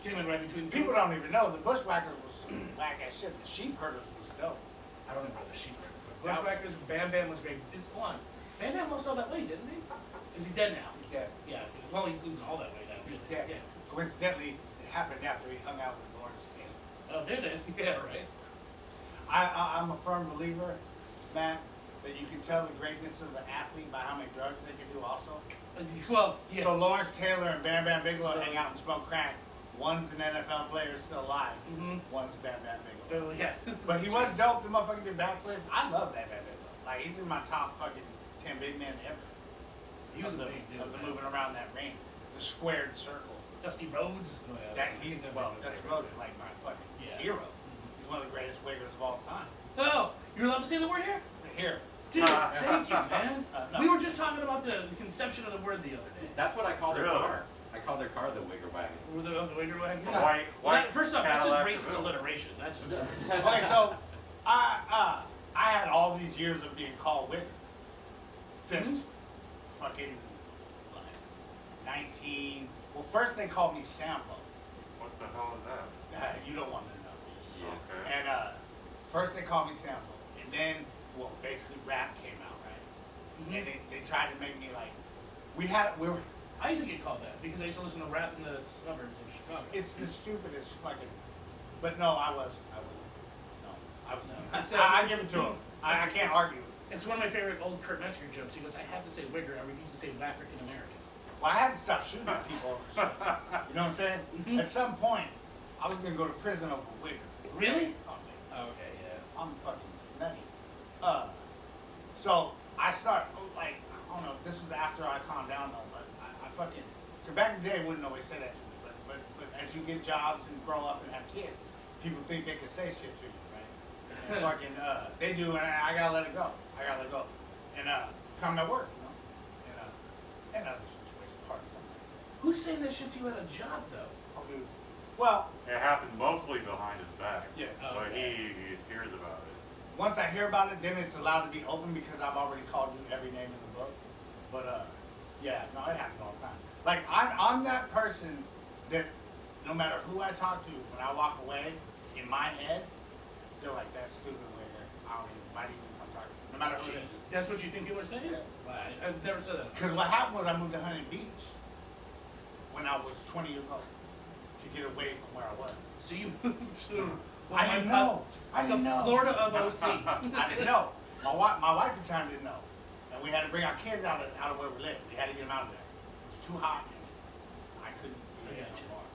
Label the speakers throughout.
Speaker 1: came in right between the
Speaker 2: People don't even know the Bushwhackers was whack ass shit. The Sheep Herders was dope.
Speaker 1: I don't know about the Sheep Herders. Bushwhackers, Bam Bam was great. This one, Bam Bam lost all that weight, didn't he? Is he dead now?
Speaker 2: He's dead.
Speaker 1: Yeah. Well, he's losing all that weight now.
Speaker 2: He's
Speaker 1: really.
Speaker 2: dead.
Speaker 1: Yeah.
Speaker 2: Coincidentally, it happened after he hung out with Lawrence Taylor.
Speaker 1: Oh, there it is. Yeah, right.
Speaker 2: I'm a firm believer, Matt, that you can tell the greatness of an athlete by how many drugs they can do also.
Speaker 1: Well, yeah.
Speaker 2: So Lawrence Taylor and Bam Bam Bigelow hang out and smoke crack. One's an NFL player still alive.
Speaker 1: Mm-hmm.
Speaker 2: One's Bam Bam Bigelow.
Speaker 1: Well, yeah.
Speaker 2: But he was dope. The motherfucker did backflips. I love Bam Bam Bigelow. Like, he's in my top fucking 10 big men ever.
Speaker 1: He was
Speaker 2: of
Speaker 1: a
Speaker 2: the,
Speaker 1: big dude.
Speaker 2: of the
Speaker 1: man.
Speaker 2: moving around that ring. The squared circle.
Speaker 1: Dusty Rhodes.
Speaker 2: That he's the Dusty Rhodes is like my fucking hero. He's one of the greatest wiggers of all time.
Speaker 1: Oh, you're allowed to say the word here?
Speaker 2: Here.
Speaker 1: Dude, thank you, man.
Speaker 2: No.
Speaker 1: We were just talking about the conception of the word the other day.
Speaker 3: That's what I call their
Speaker 4: Really?
Speaker 3: car. I call their car the Wigger Wagon.
Speaker 1: Were the waiter wagon?
Speaker 4: White,
Speaker 1: Well,
Speaker 4: white.
Speaker 1: first off, that's just
Speaker 4: Cadillac
Speaker 1: racist
Speaker 4: DeVille.
Speaker 1: alliteration. That's just.
Speaker 2: Okay, so I had all these years of being called Wigger since fucking like 19. Well, first they called me Sampo.
Speaker 4: What the hell is that?
Speaker 2: You don't want to know.
Speaker 3: Yeah.
Speaker 4: Okay.
Speaker 2: And first they called me Sampo, and then well, basically rap came out, right? And they tried to make me like we were.
Speaker 1: I used to get called that because I used to listen to rap in the suburbs of Chicago.
Speaker 2: It's the stupidest fucking. But no, I was. No, I was.
Speaker 1: It's,
Speaker 2: I give it to him. I can't
Speaker 1: it's-
Speaker 2: argue.
Speaker 1: It's one of my favorite old Kurt Metzger jokes. He goes, I have to say Wigger, I refuse to say African American.
Speaker 2: Well, I had to stop shooting at people over shit. You know what I'm saying?
Speaker 1: Mhm.
Speaker 2: At some point, I was gonna go to prison over Wigger.
Speaker 1: Really?
Speaker 2: Oh, man.
Speaker 1: Oh, okay, yeah.
Speaker 2: I'm fucking nutty. So I start like I don't know. This was after I calmed down though, but I fucking. Cause back in the day, I wouldn't always say that to me, but as you get jobs and grow up and have kids, people think they can say shit to you, right? And fucking they do, and I gotta let it go. I gotta let it go, and come at work, you know, and other situations, part of something.
Speaker 1: Who's saying that shit to you at a job, though?
Speaker 2: I'll do. Well,
Speaker 4: It happened mostly behind his back.
Speaker 2: yeah.
Speaker 1: Oh,
Speaker 4: But
Speaker 1: okay.
Speaker 4: he hears about it.
Speaker 2: Once I hear about it, then it's allowed to be open because I've already called you every name in the book. But yeah, no, it happens all the time. Like I'm that person that no matter who I talk to, when I walk away, in my head, they're like, "That's stupid, Wigger. I don't even. Why do you even come talk to me?" No matter who it is.
Speaker 1: That's what you think people are saying?
Speaker 2: Yeah.
Speaker 1: Well, I've never said that.
Speaker 2: Because what happened was I moved to Huntington Beach when I was 20 years old to get away from where I was.
Speaker 1: So you moved to...
Speaker 2: I didn't know. I didn't
Speaker 1: the
Speaker 2: know.
Speaker 1: Florida of OC.
Speaker 2: I didn't know. My wife at the time didn't know, and we had to bring our kids out of where we lived. We had to get them out of there. It was too hot, and I couldn't be there no more.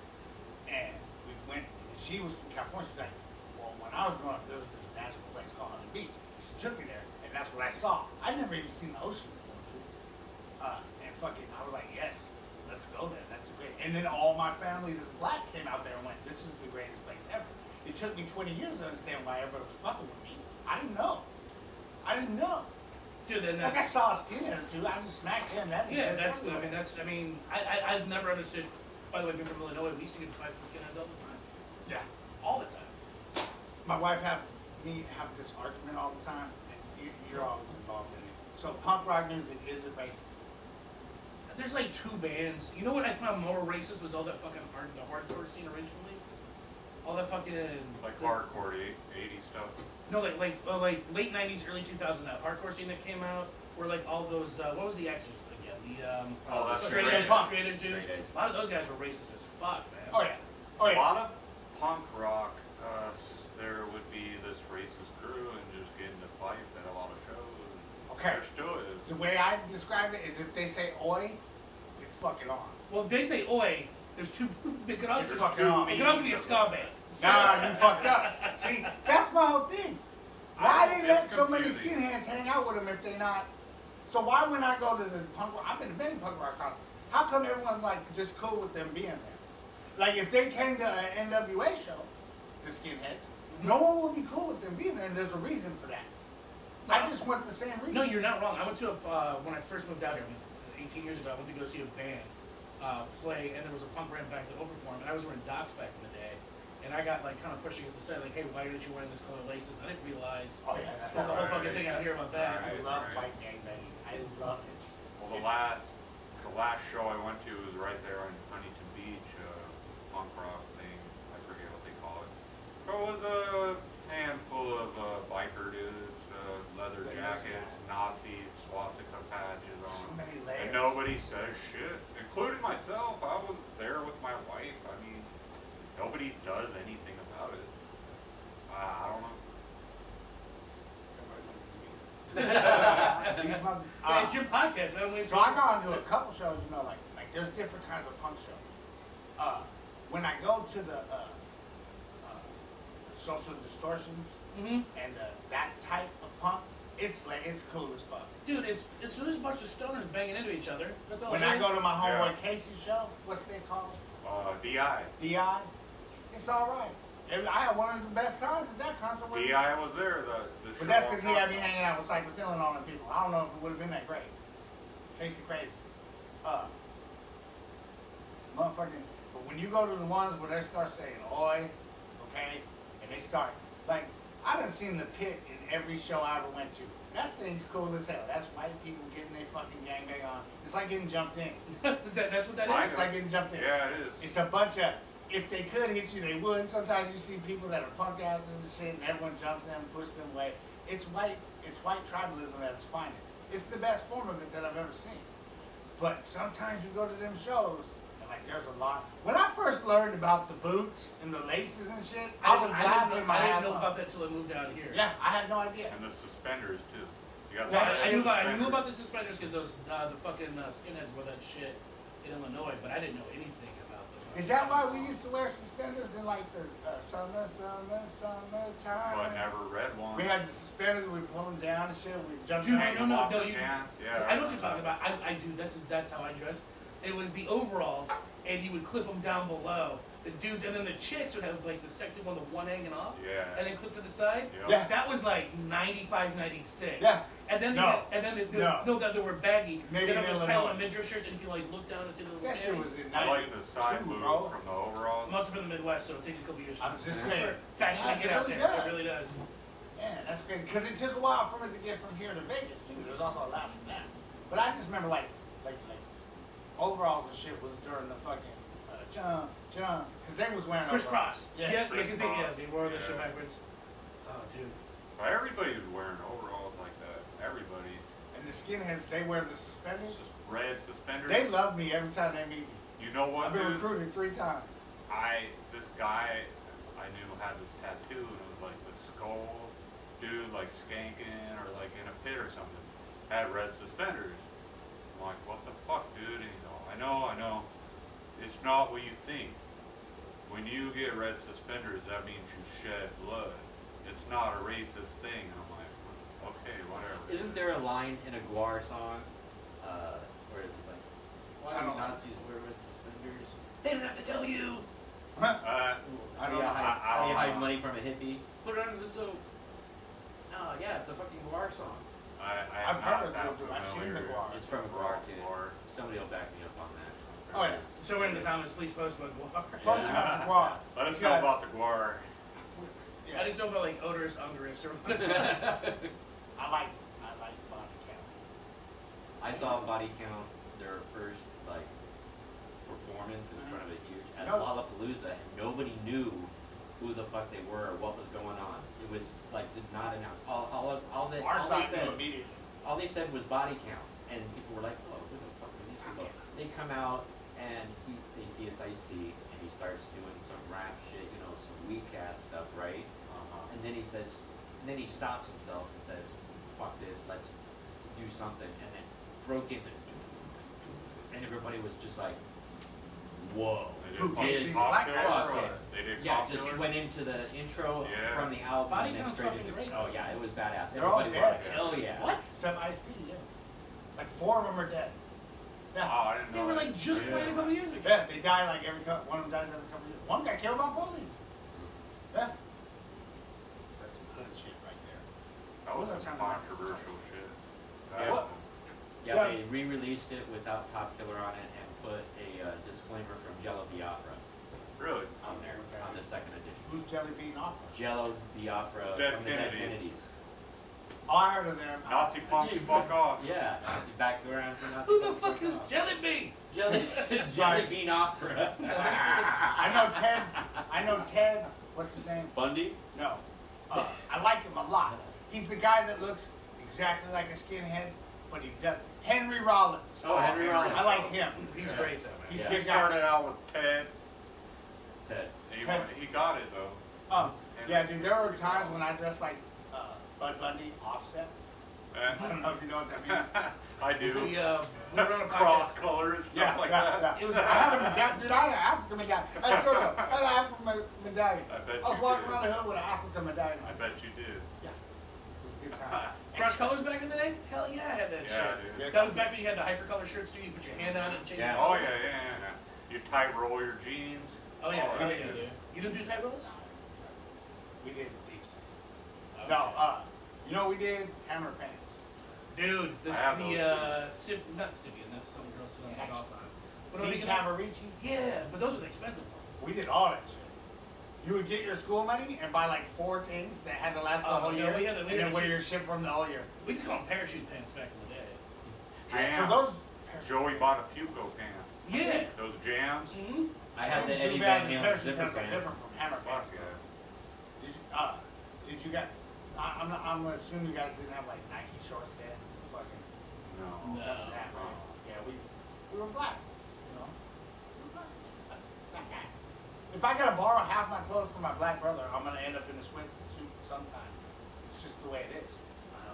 Speaker 2: And we went. And she was from California. She's like, "Well, when I was growing up, there was this magical place called Huntington Beach." She took me there, and that's what I saw. I'd never even seen the ocean before, dude. And fucking, I was like, "Yes, let's go there. That's great." And then all my family that's black came out there and went, "This is the greatest place ever." It took me 20 years to understand why everybody was fucking with me. I didn't know.
Speaker 1: Dude, then
Speaker 2: Like I
Speaker 1: that's...
Speaker 2: saw a skinhead or two, I just smacked him. That
Speaker 1: Yeah,
Speaker 2: that's.
Speaker 1: I mean, I've never understood... By the way, being from Illinois, we used to get fight with skinheads all the time.
Speaker 2: Yeah.
Speaker 1: All the time.
Speaker 2: My wife have this argument all the time, and you're always involved in it. So punk rock music is it racist?
Speaker 1: There's like two bands. You know what I found more racist was all that fucking the hardcore scene originally? All that fucking...
Speaker 4: Like hardcore 80s stuff.
Speaker 1: No, like late 90s, early 2000s, that hardcore scene that came out, where like all those, what was the Exodus thing? Yeah,
Speaker 4: Oh, that's
Speaker 1: straight
Speaker 4: straight
Speaker 1: edge,
Speaker 4: edge
Speaker 2: punk.
Speaker 1: straight edge dudes.
Speaker 3: Straight edge.
Speaker 1: A lot of those guys were racist as fuck, man.
Speaker 2: Oh yeah. Oh
Speaker 4: A
Speaker 2: yeah.
Speaker 4: lot of punk rock, there would be this racist crew and just get into fights at a lot of shows.
Speaker 2: Okay.
Speaker 4: Let's do it.
Speaker 2: The way I describe it is if they say oi, it's fucking on.
Speaker 1: Well, if they say oi, there's two. They could also,
Speaker 4: There's
Speaker 2: fucking
Speaker 4: two
Speaker 2: on.
Speaker 1: it could also be a
Speaker 4: meanings
Speaker 1: ska
Speaker 4: of it.
Speaker 1: band. So-
Speaker 2: Nah, you fucked up. See, that's my whole thing. Why they let
Speaker 4: It's
Speaker 2: so many
Speaker 4: confusing.
Speaker 2: skinheads hang out with them if they not? So why when I go to the punk rock, I've been to many punk rock concerts. How come everyone's like just cool with them being there? Like if they came to an NWA show, the skinheads, no one would be cool with them being there, and there's a reason for that. I just went the same reason.
Speaker 1: No, you're not wrong. I went to when I first moved out here, 18 years ago. I went to go see a band play, and there was a punk band back that opened for him, and I was wearing Docs back in the day, and I got like kind of pushed against the side, like, hey, why aren't you wearing this color laces? I didn't realize
Speaker 2: Oh yeah,
Speaker 1: there's a whole
Speaker 4: Right.
Speaker 1: fucking thing out here about that.
Speaker 2: I love white gangbanging. I love it.
Speaker 4: Well, the last show I went to was right there in Huntington Beach, punk rock thing. It was a handful of biker dudes, leather jackets, Nazi swastika patches
Speaker 2: So
Speaker 4: on.
Speaker 2: many layers.
Speaker 4: And nobody says shit, including myself. I was there with my wife. I mean, nobody does anything about it. I don't know.
Speaker 2: These mother-
Speaker 1: Yeah, it's your podcast, man.
Speaker 2: So I gone to a couple shows, you know, like there's different kinds of punk shows. When I go to the Social Distortions
Speaker 1: Mm-hmm.
Speaker 2: and that type of punk, it's cool as fuck.
Speaker 1: Dude, it's there's a bunch of stoners banging into each other. That's all.
Speaker 2: When
Speaker 1: it
Speaker 2: I
Speaker 1: is.
Speaker 2: go to my homeboy
Speaker 4: Yeah.
Speaker 2: Casey's show, what's they called?
Speaker 4: DI.
Speaker 2: DI. It's all right. I had one of the best times at that concert. with him.
Speaker 4: DI was there. The
Speaker 2: But that's
Speaker 4: show
Speaker 2: because he
Speaker 4: I'm
Speaker 2: had me
Speaker 4: talking
Speaker 2: hanging out with Cypress Hill and all them people. I don't know if it would have been that great. Casey crazy. Motherfucking. But when you go to the ones where they start saying "oi," okay, and they start like I done seen the Pit in every show I ever went to. That thing's cool as hell. That's white people getting their fucking gangbang on. It's like getting jumped in.
Speaker 1: That's what that
Speaker 4: I
Speaker 1: is.
Speaker 2: It's like getting jumped in.
Speaker 4: Yeah, it is.
Speaker 2: It's a bunch of. If they could hit you, they would. Sometimes you see people that are punk asses and shit, and everyone jumps them, pushes them away. It's white tribalism at its finest. It's the best form of it that I've ever seen. But sometimes you go to them shows, and like there's a lot. When I first learned about the boots and the laces and shit, I was laughing my
Speaker 1: I
Speaker 2: ass
Speaker 1: didn't know
Speaker 2: off.
Speaker 1: about that till I moved out here.
Speaker 2: Yeah, I had no idea.
Speaker 4: And the suspenders too. You got
Speaker 1: Yeah,
Speaker 2: That's
Speaker 1: I
Speaker 4: the
Speaker 1: knew about the suspenders because those the fucking skinheads wore that shit in Illinois, but I didn't know anything about them.
Speaker 2: Is that why we used to wear suspenders in like the summertime?
Speaker 4: But never read one.
Speaker 2: We had the suspenders, we pull them down and shit, we jumped
Speaker 1: Dude,
Speaker 2: around.
Speaker 4: Hang
Speaker 1: no,
Speaker 4: them
Speaker 1: no,
Speaker 4: off
Speaker 1: no,
Speaker 4: the
Speaker 1: you-
Speaker 4: pants. Yeah,
Speaker 1: I know what you're talking about. I do. That's how I dressed. It was the overalls, and you would clip them down below. The dudes, and then the chicks would have like the sexy one, the one hanging off,
Speaker 4: Yeah.
Speaker 1: and then clip to the side.
Speaker 4: Yep.
Speaker 2: Yeah.
Speaker 1: That was like 95, 96.
Speaker 2: Yeah.
Speaker 1: And then
Speaker 2: No.
Speaker 1: that they were baggy.
Speaker 2: Maybe
Speaker 1: then
Speaker 2: in
Speaker 1: it was tight
Speaker 2: Illinois.
Speaker 1: on midriff shirts, and you could like look down and see the little
Speaker 2: That shit
Speaker 1: panties.
Speaker 2: was in
Speaker 4: I like the side
Speaker 2: 92,
Speaker 4: move
Speaker 2: bro.
Speaker 4: from the overalls.
Speaker 1: Most from the Midwest, so it takes a couple years.
Speaker 2: I was just
Speaker 1: for
Speaker 2: saying.
Speaker 1: fashion
Speaker 2: Yes,
Speaker 1: to get
Speaker 2: it
Speaker 1: out
Speaker 2: really
Speaker 1: there.
Speaker 2: does.
Speaker 1: It really does.
Speaker 2: Yeah, that's crazy. Because it took a while for it to get from here to Vegas too. There's also a lapse from that. But I just remember like overalls and shit was during the fucking jump, because they was wearing
Speaker 1: Crisscross.
Speaker 2: overalls.
Speaker 1: Yeah, because
Speaker 4: crisscross.
Speaker 1: they wore that shit
Speaker 4: Yeah.
Speaker 1: backwards. Oh, dude.
Speaker 4: Well, everybody was wearing overalls like that. Everybody.
Speaker 2: And the skinheads, they wear the suspenders.
Speaker 4: It's just red suspenders.
Speaker 2: They love me every time they meet me.
Speaker 4: You know what,
Speaker 2: I've been
Speaker 4: dude?
Speaker 2: recruited 3 times.
Speaker 4: This guy I knew had this tattoo, and it was like the skull dude, like skanking or like in a pit or something, had red suspenders. I'm like, what the fuck, dude? And he's all, I know. It's not what you think. When you get red suspenders, that means you shed blood. It's not a racist thing. And I'm like, okay, whatever.
Speaker 3: Isn't there a line in a Guar song where it's like, why
Speaker 2: I
Speaker 3: do
Speaker 2: don't know.
Speaker 3: Nazis wear red suspenders?
Speaker 1: They don't have to tell you.
Speaker 4: Uh,
Speaker 3: How do
Speaker 2: don't
Speaker 3: you
Speaker 2: know.
Speaker 3: hide,
Speaker 4: I
Speaker 3: how do you
Speaker 4: don't
Speaker 3: hide
Speaker 4: know.
Speaker 3: money from a hippie? Put it under the soap. No, yeah, it's a fucking Guar song.
Speaker 4: I'm
Speaker 2: I've
Speaker 4: not
Speaker 2: heard of
Speaker 4: that
Speaker 2: it, I've seen the
Speaker 4: familiar.
Speaker 2: Guar.
Speaker 3: It's from a Guar too.
Speaker 4: Guar.
Speaker 3: Somebody will back me up on that.
Speaker 2: Oh, yeah.
Speaker 1: So in the comments, please post about Guar.
Speaker 2: Post about the Guar.
Speaker 4: Let us know
Speaker 2: Because-
Speaker 4: about the Guar.
Speaker 1: I just know about like odorous unguris or whatever.
Speaker 2: I like body count.
Speaker 3: I saw Body Count their first like performance in front of a huge at
Speaker 2: No.
Speaker 3: Lollapalooza, and nobody knew who the fuck they were or what was going on. It was like not announced. All they
Speaker 2: Our side
Speaker 3: said
Speaker 2: knew immediately.
Speaker 3: all they said was Body Count, and people were like, "Oh, who the fuck are these people?" They come out and they see it's Ice-T, and he starts doing some rap shit, you know, some weak ass stuff, right? And then he stops himself and says, "Fuck this, let's do something," and then broke into, and everybody was just like, "Whoa!"
Speaker 4: They
Speaker 2: Who,
Speaker 4: did
Speaker 2: Casey
Speaker 4: popular,
Speaker 2: Black?
Speaker 4: or
Speaker 3: Okay.
Speaker 4: they did
Speaker 3: Yeah,
Speaker 4: popular.
Speaker 3: just went into the intro
Speaker 4: Yeah.
Speaker 3: from the album
Speaker 1: Body
Speaker 3: and then
Speaker 1: Count's
Speaker 3: straight
Speaker 1: fucking
Speaker 3: into
Speaker 1: great.
Speaker 3: Oh yeah, it was badass.
Speaker 2: They're all
Speaker 3: Everybody was
Speaker 2: dead.
Speaker 3: like, "Hell yeah!"
Speaker 1: What?
Speaker 2: Except Ice-T, yeah. Like 4 of them are dead.
Speaker 4: Oh,
Speaker 2: Yeah.
Speaker 4: I didn't
Speaker 1: They
Speaker 4: know.
Speaker 1: were
Speaker 4: that.
Speaker 1: like just
Speaker 3: Yeah.
Speaker 1: playing a couple years ago.
Speaker 2: Yeah, they die like one of them dies every couple years. One got killed by police. Yeah. That's some hood shit right there.
Speaker 4: That was
Speaker 2: What was I
Speaker 4: some
Speaker 2: trying to-
Speaker 4: controversial shit.
Speaker 3: Yeah.
Speaker 2: What?
Speaker 3: Yeah,
Speaker 2: Yeah.
Speaker 3: they re-released it without Top Killer on it and put a disclaimer from Jello Biafra
Speaker 4: Really?
Speaker 3: on there on the second edition.
Speaker 2: Who's Jelly Bean off of?
Speaker 3: Jello Biafra
Speaker 4: Dead
Speaker 3: from the Dead
Speaker 4: Kennedys.
Speaker 3: Kennedys.
Speaker 2: Oh, I heard of them.
Speaker 4: Nazi punks, fuck off.
Speaker 3: Yeah, Nazi back around for Nazi
Speaker 1: Who the
Speaker 3: punks,
Speaker 1: fuck is
Speaker 3: off.
Speaker 1: Jelly Bean?
Speaker 3: Jelly Bean Opera?
Speaker 2: I know Ted. I I know Ted. What's his name?
Speaker 3: Bundy?
Speaker 2: No. I like him a lot. He's the guy that looks exactly like a skinhead, but he does. Henry Rollins.
Speaker 3: Oh, Henry Rollins.
Speaker 2: I like him.
Speaker 1: He's
Speaker 3: Yeah.
Speaker 1: great though, man.
Speaker 2: He's
Speaker 3: Yeah.
Speaker 2: a
Speaker 4: He
Speaker 2: good guy.
Speaker 4: started out with Ted.
Speaker 3: Ted.
Speaker 4: He got it though.
Speaker 2: Yeah, dude. There were times when I dressed like Bud Bundy, Offset. I don't know if you know what that means.
Speaker 4: I do.
Speaker 1: We were on a
Speaker 4: Cross
Speaker 1: podcast.
Speaker 4: colors, stuff
Speaker 2: Yeah,
Speaker 4: like
Speaker 2: yeah,
Speaker 4: that.
Speaker 2: yeah. I had a medallion, dude. I had an African medallion. I sure do. I had an African medallion.
Speaker 4: I bet
Speaker 2: I was
Speaker 4: you
Speaker 2: walking
Speaker 4: did.
Speaker 2: around the hood with an African medallion.
Speaker 4: I bet you did.
Speaker 2: Yeah, it was a good time.
Speaker 1: Cross colors back in the day? Hell yeah, I had that
Speaker 4: Yeah,
Speaker 1: shit.
Speaker 4: dude.
Speaker 2: Yeah.
Speaker 1: That was back when you had the hypercolor shirts too. You put your hand on it and change
Speaker 3: Yeah.
Speaker 1: the
Speaker 4: Oh
Speaker 1: colors.
Speaker 4: yeah, yeah, yeah. You tight roll your jeans.
Speaker 1: Oh yeah,
Speaker 2: Oh,
Speaker 1: yeah,
Speaker 2: yeah.
Speaker 1: dude. You didn't do tight rolls?
Speaker 2: We did Dickies.
Speaker 1: Okay.
Speaker 2: No, you know what we did? Hammer pants.
Speaker 1: Dude, this
Speaker 4: I have
Speaker 1: not Sibian, that's some girl sitting on the golf on. What are
Speaker 2: See
Speaker 1: we gonna-
Speaker 2: Cavarici?
Speaker 1: Yeah, but those are the expensive ones.
Speaker 2: We did all that shit. You would get your school money and buy like 4 things that had to last the
Speaker 1: Oh,
Speaker 2: whole
Speaker 1: no,
Speaker 2: year,
Speaker 1: we had to-
Speaker 2: and then wear your shit from the whole year.
Speaker 1: We just call them parachute pants back in the day.
Speaker 4: Jams.
Speaker 2: So those.
Speaker 4: Joey bought a Puco pants.
Speaker 1: Yeah.
Speaker 4: Those jams.
Speaker 1: Mm-hmm.
Speaker 3: I had the
Speaker 2: Those
Speaker 3: Eddie
Speaker 2: Zubaz
Speaker 3: Van
Speaker 2: and
Speaker 3: Halen
Speaker 2: parachute
Speaker 3: zipper
Speaker 2: pants are
Speaker 3: pants.
Speaker 2: different from hammer
Speaker 4: Fuck
Speaker 2: pants.
Speaker 4: yeah.
Speaker 2: Did you guys? I'm gonna assume you guys didn't have like Nike short sets and fucking.
Speaker 4: No.
Speaker 1: No.
Speaker 2: That, right? Yeah, we were black. You know. We were black. Black guy. If I gotta borrow half my clothes from my black brother, I'm gonna end up in a sweatsuit sometime. It's just the way it is.
Speaker 1: Wow.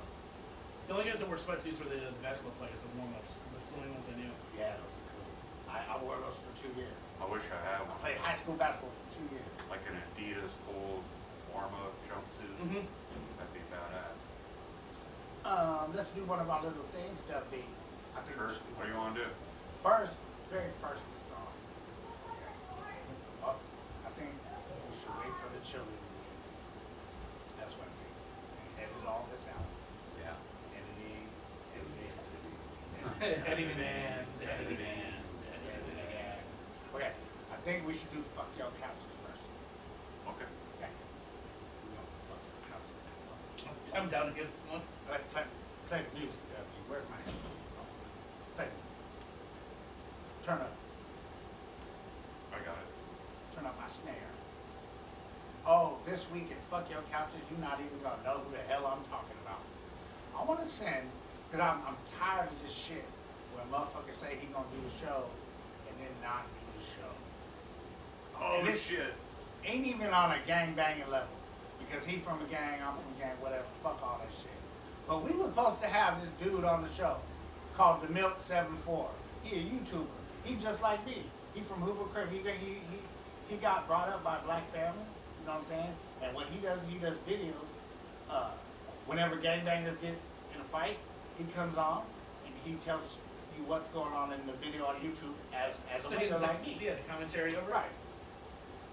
Speaker 1: The only guys that wore sweatsuits were the basketball players, the warm-ups. That's the only ones I knew.
Speaker 2: Yeah, those are cool. I wore those for 2 years.
Speaker 4: I wish I had
Speaker 2: I
Speaker 4: one.
Speaker 2: played high school basketball for 2 years.
Speaker 4: Like an Adidas full warm-up jumpsuit.
Speaker 1: Mm-hmm.
Speaker 4: That'd be badass.
Speaker 2: Let's do one of our little things, that be. I think we
Speaker 4: Kurt,
Speaker 2: should do
Speaker 4: what do you
Speaker 2: one.
Speaker 4: want to do?
Speaker 2: First, very first to start. Oh, I think we should wait for the children to leave. That's what I think. And edit all this out.
Speaker 3: Yeah.
Speaker 2: Editing.
Speaker 1: Eddie Man, Eddie Man, Eddie Man.
Speaker 2: Okay, I think we should do fuck your couches first.
Speaker 4: Okay.
Speaker 2: Okay. We don't fuck your couches now.
Speaker 1: I'm down to get this one.
Speaker 2: Play the music, W. Where's my play? Turn up.
Speaker 4: I got it.
Speaker 2: Turn up my snare. Oh, this week at Fuck Your Couches, you're not even gonna know who the hell I'm talking about. I wanna send, cause I'm tired of this shit where motherfuckers say he gonna do the show and then not do the show.
Speaker 4: Oh
Speaker 2: And this
Speaker 4: shit.
Speaker 2: ain't even on a gang banging level. Because he from a gang, I'm from a gang, whatever, fuck all that shit. But we were supposed to have this dude on the show called The Milk 74. He a YouTuber. He just like me. He from Hoover Crib. He got brought up by a black family, you know what I'm saying? And what he does videos. Whenever gangbangers get in a fight, he comes on and he tells you what's going on in the video on YouTube as
Speaker 1: So
Speaker 2: a
Speaker 1: he's
Speaker 2: window
Speaker 1: like,
Speaker 2: like me.
Speaker 1: yeah, the commentary over.
Speaker 2: Right.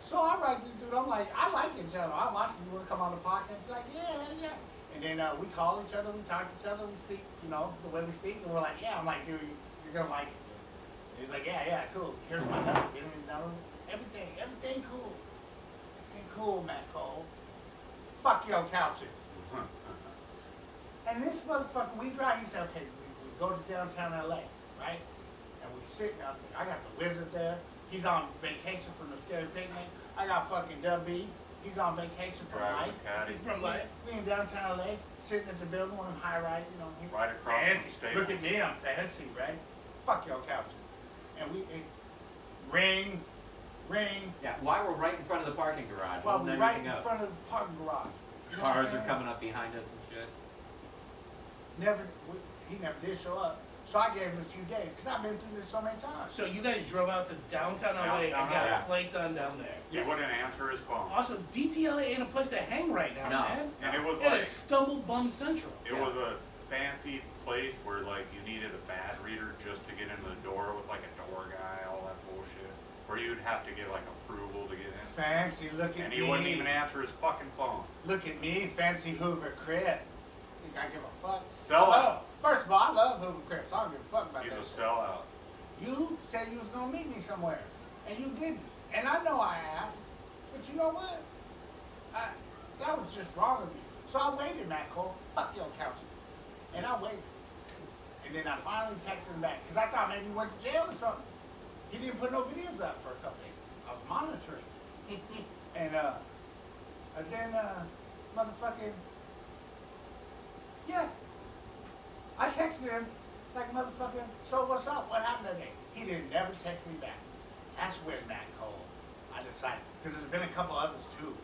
Speaker 2: So I write this dude, I'm like, I like each other. I watch him, you wanna come on the podcast? He's like, yeah. And then we call each other, we talk to each other, we speak, you know, the way we speak, and we're like, yeah. I'm like, dude, you're gonna like it. And he's like, yeah, cool. Here's my number. Give me the number. Everything cool. Everything cool, Matt Cole. Fuck your couches. And this motherfucker, we drive, he said, okay, we go to downtown LA, right? And we sitting out there. I got the wizard there. He's on vacation from the Scary Picnic. I got fucking W. He's on vacation from
Speaker 4: Driving
Speaker 2: life.
Speaker 4: the caddy.
Speaker 1: From like,
Speaker 2: We in downtown LA, sitting at the building, one of them high rise, you know.
Speaker 4: Right across
Speaker 2: fancy.
Speaker 4: from
Speaker 2: Look at
Speaker 4: Staples.
Speaker 2: me, I'm fancy, right? Fuck your couches. And ring.
Speaker 3: Yeah, why we're right in front of the parking garage,
Speaker 2: Well,
Speaker 3: holding
Speaker 2: we right
Speaker 3: everything
Speaker 2: in
Speaker 3: up.
Speaker 2: front of the parking garage. You know what I'm
Speaker 3: Cars are
Speaker 2: saying?
Speaker 3: coming up behind us and shit.
Speaker 2: He never did show up. So I gave him a few days, because I've been through this so many times.
Speaker 1: so you guys drove out to downtown LA and
Speaker 4: Downtown
Speaker 1: got
Speaker 3: LA.
Speaker 1: flaked on down there.
Speaker 4: He wouldn't answer his phone.
Speaker 1: Also, DTLA ain't a place to hang right now,
Speaker 3: No.
Speaker 1: man.
Speaker 4: And it was
Speaker 1: It
Speaker 4: like,
Speaker 1: is Stumble Bum Central.
Speaker 4: it was a fancy place where like you needed a bad reader just to get into the door with like a door guy, all that bullshit. Where you'd have to get like approval to get in.
Speaker 2: Fancy, look at
Speaker 4: And
Speaker 2: me.
Speaker 4: he wouldn't even answer his fucking phone.
Speaker 2: Look at me, fancy Hoover Crib. Think I give a fuck?
Speaker 4: Sell
Speaker 2: I
Speaker 4: out.
Speaker 2: love- First of all, I love Hoover Cribs. So I don't give a fuck about
Speaker 4: He's
Speaker 2: that
Speaker 4: a
Speaker 2: shit.
Speaker 4: sellout.
Speaker 2: You said you was gonna meet me somewhere, and you didn't. And I know I asked, but you know what? That was just wrong of you. So I waited, Matt Cole. Fuck your couches. And I waited. And then I finally texted him back, because I thought maybe he went to jail or something. He didn't put no videos up for a couple days. I was monitoring. And then motherfucking, yeah. I texted him like motherfucking, so what's up? What happened today? He didn't never text me back. That's where Matt Cole, I decided, because there's been a couple others too.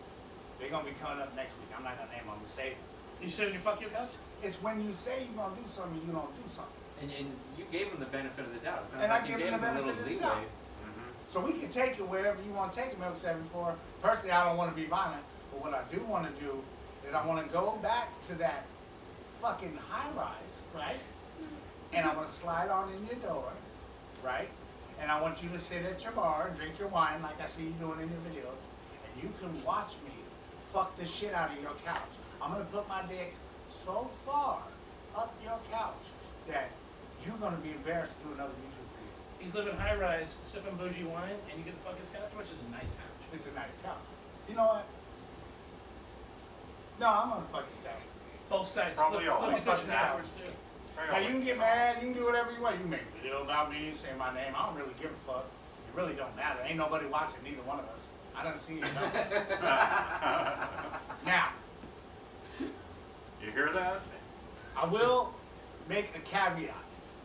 Speaker 2: They're gonna be coming up next week. I'm not gonna name them, I'm gonna say them.
Speaker 1: You said you fuck your couches.
Speaker 2: It's when you say you're gonna do something, you don't do something.
Speaker 3: And you gave him the benefit of the doubt. It sounds
Speaker 2: And I
Speaker 3: like you
Speaker 2: give
Speaker 3: gave
Speaker 2: him the
Speaker 3: him a little
Speaker 2: benefit of the doubt.
Speaker 3: leeway.
Speaker 4: Mhm.
Speaker 2: So we can take it wherever you want to take it, Milk 74. Personally, I don't want to be violent, but what I do want to do is I want to go back to that fucking high rise, right? And I want to slide on in your door, right? And I want you to sit at your bar and drink your wine like I see you doing in your videos, and you can watch me fuck the shit out of your couch. I'm gonna put my dick so far up your couch that you're gonna be embarrassed to do another YouTube video.
Speaker 1: He's living high rise, sipping bougie wine, and you get to fuck his couch, which is a nice couch.
Speaker 2: It's a nice couch. You know what? No, I'm gonna fuck his couch.
Speaker 1: Both sides.
Speaker 4: Probably
Speaker 1: flip,
Speaker 4: all
Speaker 1: flip
Speaker 4: right.
Speaker 1: the cushion
Speaker 2: Fuck that.
Speaker 1: backwards too.
Speaker 2: Now you can get mad, you can do whatever you want. You can make a video about me, say my name. I don't really give a fuck. It really don't matter. Ain't nobody watching, neither one of us. I done seen it. Now,
Speaker 4: You hear that?
Speaker 2: I will make a caveat.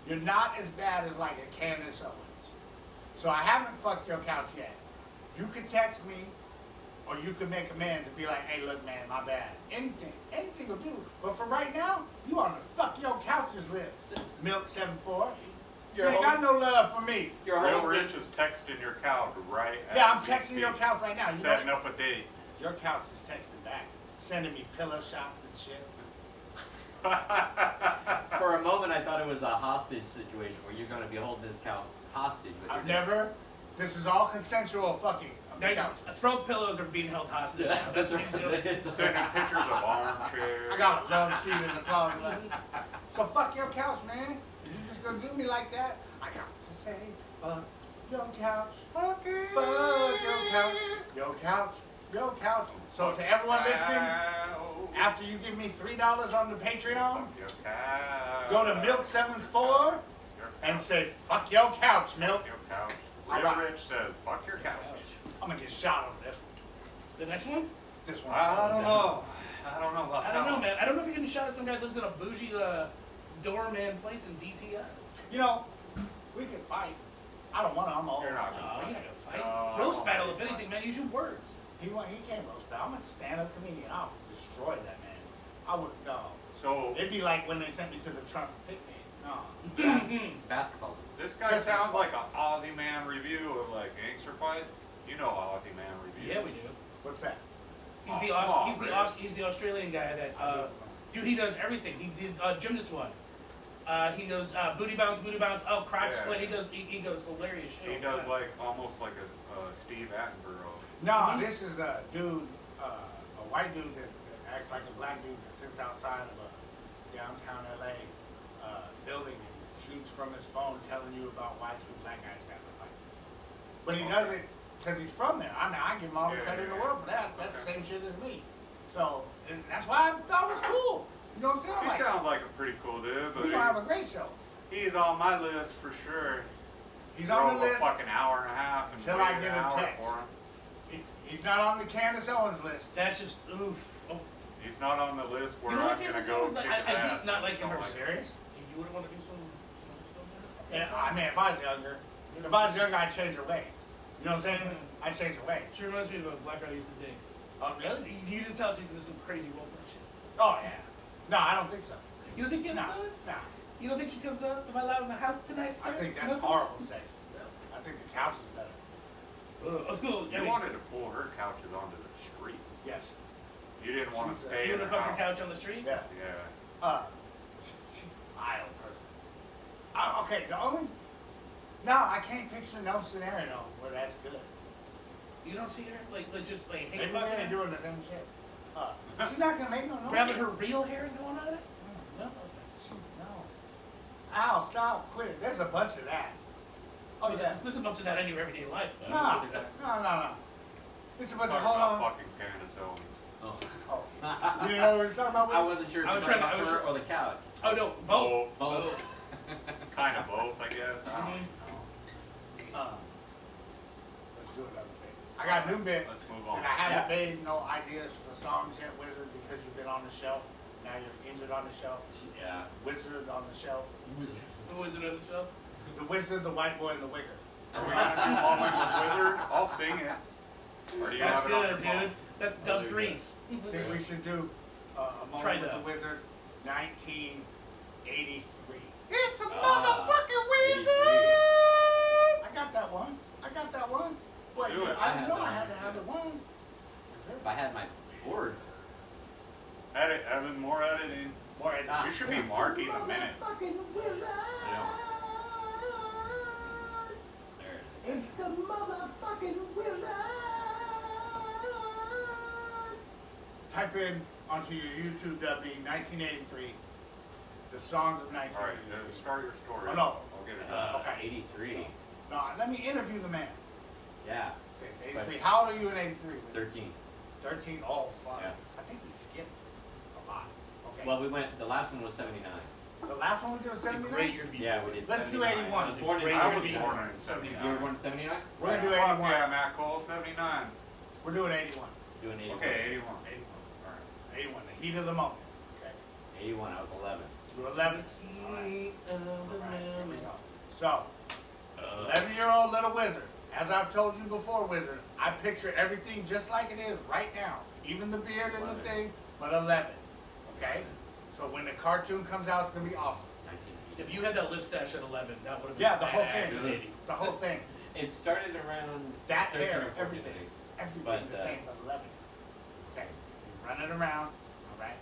Speaker 2: You're not as bad as like a Candace Owens. So I haven't fucked your couch yet. You could text me, or you could make amends and be like, hey, look, man, my bad. Anything will do. But for right now, you on the fuck your couches list. Milk 74. You ain't got no love for me.
Speaker 3: Your
Speaker 4: Real
Speaker 3: whole
Speaker 4: Rich is texting your couch right
Speaker 2: Yeah, I'm
Speaker 4: as we
Speaker 2: texting your
Speaker 4: speak.
Speaker 2: couch right now. You know
Speaker 4: Setting
Speaker 2: what?
Speaker 4: up a date.
Speaker 2: Your couch is texting back, sending me pillow shots and shit.
Speaker 3: For a moment, I thought it was a hostage situation where you're going to be holding this couch hostage. With
Speaker 2: I've
Speaker 3: your
Speaker 2: never. This is all consensual fucking. Of the
Speaker 1: Nice.
Speaker 2: couch.
Speaker 1: Throw pillows are being held hostage.
Speaker 3: Yeah, that's
Speaker 1: what
Speaker 3: right.
Speaker 1: he's doing.
Speaker 3: It's a-
Speaker 4: Sending pictures of armchairs.
Speaker 2: I got a love seat in the closet. So fuck your couch, man. If you just gonna do me like that, I got to say, fuck your couch. Fuck your couch. Your couch. Your couch. So to everyone listening, after you give me $3 on the Patreon,
Speaker 4: Fuck your couch.
Speaker 2: go to Milk74
Speaker 4: Your
Speaker 2: and
Speaker 4: couch.
Speaker 2: say, fuck your couch, Milk.
Speaker 4: Fuck your couch.
Speaker 2: All
Speaker 4: Real
Speaker 2: right.
Speaker 4: Rich says, fuck your couch.
Speaker 2: I'm gonna get shot on this one.
Speaker 1: The next one?
Speaker 2: This one.
Speaker 4: I don't know. I don't know about
Speaker 1: I
Speaker 4: that
Speaker 1: don't know,
Speaker 4: one.
Speaker 1: man. I don't know if you're getting shot at some guy that lives in a bougie doorman place in DTI.
Speaker 2: You know, we can fight. I don't want to. I'm old.
Speaker 4: You're not
Speaker 1: No,
Speaker 4: gonna
Speaker 1: you're
Speaker 4: fight.
Speaker 1: not gonna fight.
Speaker 4: No,
Speaker 1: Roast
Speaker 4: I
Speaker 1: battle,
Speaker 4: won't
Speaker 1: if
Speaker 4: fight.
Speaker 1: anything, man. Use your words.
Speaker 2: He can't roast that. I'm a stand-up comedian. I'll destroy that man. I would no.
Speaker 4: So
Speaker 2: It'd be like when they sent me to the Trump picnic. No.
Speaker 3: basketball.
Speaker 4: this guy sounds like an Aussie Man review of like gangster fight. You know Aussie Man review.
Speaker 1: Yeah, we do.
Speaker 2: What's that?
Speaker 1: He's
Speaker 4: Oh,
Speaker 1: the
Speaker 4: come on, Ray.
Speaker 1: he's the Australian guy that
Speaker 2: I don't know.
Speaker 1: dude. He does everything. He did gymnast one. He goes booty bounce. Oh, crotch
Speaker 4: Yeah.
Speaker 1: split. He goes hilarious shit.
Speaker 4: He
Speaker 1: all the
Speaker 4: does
Speaker 1: time.
Speaker 4: like almost like a Steve Attenborough.
Speaker 2: No,
Speaker 1: Mhm.
Speaker 2: this is a dude, a white dude that acts like a black dude that sits outside of a downtown LA building and shoots from his phone telling you about why two black guys got in a fight. But he does it because he's from there. I mean, I give him all the
Speaker 4: Yeah,
Speaker 2: credit in the
Speaker 4: yeah,
Speaker 2: world for that. That's the
Speaker 4: okay.
Speaker 2: same shit as me. So and that's why I thought it was cool. You know what I'm saying? I'm
Speaker 4: He
Speaker 2: like,
Speaker 4: sounds like a pretty cool dude, but
Speaker 2: we're gonna have a great show.
Speaker 4: he's on my list for sure.
Speaker 2: He's on the
Speaker 4: Drove
Speaker 2: list.
Speaker 4: a fucking hour and a half and
Speaker 2: Till I
Speaker 4: waited
Speaker 2: get
Speaker 4: an
Speaker 2: a
Speaker 4: hour
Speaker 2: text.
Speaker 4: for him.
Speaker 2: He's not on the Candace Owens list.
Speaker 1: That's just oof. Oh,
Speaker 4: He's not on the list where
Speaker 1: you know what
Speaker 4: I'm gonna
Speaker 1: Candace
Speaker 4: go
Speaker 1: Owens
Speaker 4: kick
Speaker 1: like?
Speaker 4: his
Speaker 1: I
Speaker 4: ass.
Speaker 1: think not like in
Speaker 4: Don't
Speaker 1: her
Speaker 4: like it.
Speaker 1: serious. You wouldn't want to do something.
Speaker 2: Yeah, I mean, if I was younger, I'd change her ways. You know what I'm saying? I'd change her ways.
Speaker 1: She reminds me of a black girl I used to date.
Speaker 2: Oh, really?
Speaker 1: You used to tell she's into some crazy roleplay shit.
Speaker 2: Oh, yeah. No, I don't think so.
Speaker 1: You don't think
Speaker 2: No,
Speaker 1: Candace Owens?
Speaker 2: no.
Speaker 1: You don't think she comes up? Am I allowed in the house tonight, sir?
Speaker 2: I think that's
Speaker 1: No?
Speaker 2: horrible sex. I think the couch is better.
Speaker 4: You wanted to pull her couches onto the street.
Speaker 2: Yes.
Speaker 4: You didn't want to
Speaker 2: She's,
Speaker 4: stay
Speaker 1: You
Speaker 4: in
Speaker 1: want
Speaker 4: her
Speaker 1: to fuck her
Speaker 4: house.
Speaker 1: couch on the street?
Speaker 2: Yeah.
Speaker 4: Yeah.
Speaker 2: She's a vile person. Okay, the only. No, I can't picture no scenario where that's good.
Speaker 1: You don't see her like just like hey,
Speaker 2: Maybe
Speaker 1: fuck
Speaker 2: we're
Speaker 1: her,
Speaker 2: doing the same shit. She's not gonna make no noise.
Speaker 1: grabbing her real hair and going on it? No.
Speaker 2: No. Al, stop, quit it. There's a bunch of that.
Speaker 1: Oh yeah. There's a bunch of that in your everyday life. Though.
Speaker 2: No. It's a bunch of
Speaker 4: Talking
Speaker 2: hold
Speaker 4: about
Speaker 2: on.
Speaker 4: fucking Candace Owens.
Speaker 3: Oh.
Speaker 2: Oh. You didn't know what we're talking about?
Speaker 3: I wasn't sure if
Speaker 1: I
Speaker 3: you
Speaker 1: was
Speaker 3: were
Speaker 1: trying
Speaker 3: talking
Speaker 1: to- I
Speaker 3: about
Speaker 1: was
Speaker 3: her or the couch.
Speaker 1: Oh no, both.
Speaker 3: Both.
Speaker 4: Kind of both, I guess. I don't
Speaker 1: Mhm.
Speaker 4: know.
Speaker 2: Let's do another thing. I got a new bit.
Speaker 4: Let's move on.
Speaker 2: And I haven't made no ideas for songs yet, Wizard, because you've been on the shelf. Now you're injured on the shelf.
Speaker 3: Yeah.
Speaker 2: Wizard on the shelf.
Speaker 1: Who was it on the show?
Speaker 2: The Wizard, the White Boy, and the Wigger.
Speaker 4: Are we gonna do Falling with Wizard? I'll sing it. Or do you
Speaker 1: That's
Speaker 4: have it on
Speaker 1: good,
Speaker 4: your phone?
Speaker 1: dude. That's
Speaker 3: Oh,
Speaker 1: dub
Speaker 3: there you
Speaker 1: threes.
Speaker 2: I think we should do a
Speaker 1: Try
Speaker 2: moment with
Speaker 1: that.
Speaker 2: the Wizard, 1983. It's a
Speaker 3: Ah,
Speaker 2: motherfucking
Speaker 3: 83.
Speaker 2: Wizard! I got that one. What,
Speaker 4: Do it.
Speaker 2: I didn't know
Speaker 3: I
Speaker 2: I
Speaker 3: had
Speaker 2: had to
Speaker 3: that.
Speaker 2: have it one.
Speaker 3: If I had my board,
Speaker 4: Edit, Evan, more editing.
Speaker 2: More than
Speaker 3: Ah.
Speaker 4: You should be marking the minutes.
Speaker 2: Motherfucking Wizard!
Speaker 3: there it is.
Speaker 2: It's the motherfucking Wizard! Type in onto your YouTube W 1983, the songs of
Speaker 4: All right,
Speaker 2: 1983.
Speaker 4: start your story.
Speaker 2: Oh, no.
Speaker 4: I'll get it done.
Speaker 2: Okay.
Speaker 3: 83.
Speaker 2: No, let me interview the man.
Speaker 3: Yeah.
Speaker 2: Okay, it's 83. How old are you in 83?
Speaker 3: 13.
Speaker 2: 13? Oh, fuck.
Speaker 3: Yeah.
Speaker 2: I think we skipped a lot. Okay.
Speaker 3: Well, we went. The last one was 79.
Speaker 2: the last one we did was
Speaker 1: It's a
Speaker 2: 79?
Speaker 1: great year to be
Speaker 3: Yeah,
Speaker 1: born.
Speaker 3: we did.
Speaker 2: Let's do
Speaker 3: 79.
Speaker 2: 81.
Speaker 3: I was born in.
Speaker 1: Great
Speaker 4: I
Speaker 1: year
Speaker 4: was
Speaker 1: to be
Speaker 4: born
Speaker 1: born.
Speaker 4: in
Speaker 1: 79.
Speaker 3: You were born in 79.
Speaker 2: We're gonna do
Speaker 4: Fuck
Speaker 2: 81.
Speaker 4: yeah, Matt Cole, 79.
Speaker 2: We're doing 81.
Speaker 3: Doing 81.
Speaker 4: Okay, 81.
Speaker 2: 81.
Speaker 4: All right.
Speaker 2: 81. The heat of the moment. Okay.
Speaker 3: 81. I was 11.
Speaker 2: We're 11.
Speaker 1: Heat of the moment.
Speaker 2: So, 11-year-old little Wizard. As I've told you before, Wizard, I picture everything just like it is right now. Even the beard and the
Speaker 3: 11.
Speaker 2: thing, but 11. Okay? So when the cartoon comes out, it's going to be awesome.
Speaker 3: 1980.
Speaker 1: If you had that lip stash at 11, that would have been
Speaker 2: Yeah, the whole
Speaker 1: badass
Speaker 2: thing.
Speaker 1: in the 80s.
Speaker 2: The whole thing.
Speaker 3: It started around
Speaker 2: That
Speaker 3: 13
Speaker 2: hair,
Speaker 3: or 14, I
Speaker 2: everything.
Speaker 3: think.
Speaker 2: Everything
Speaker 3: But,
Speaker 2: the same, but 11. Okay. Running around. Alright.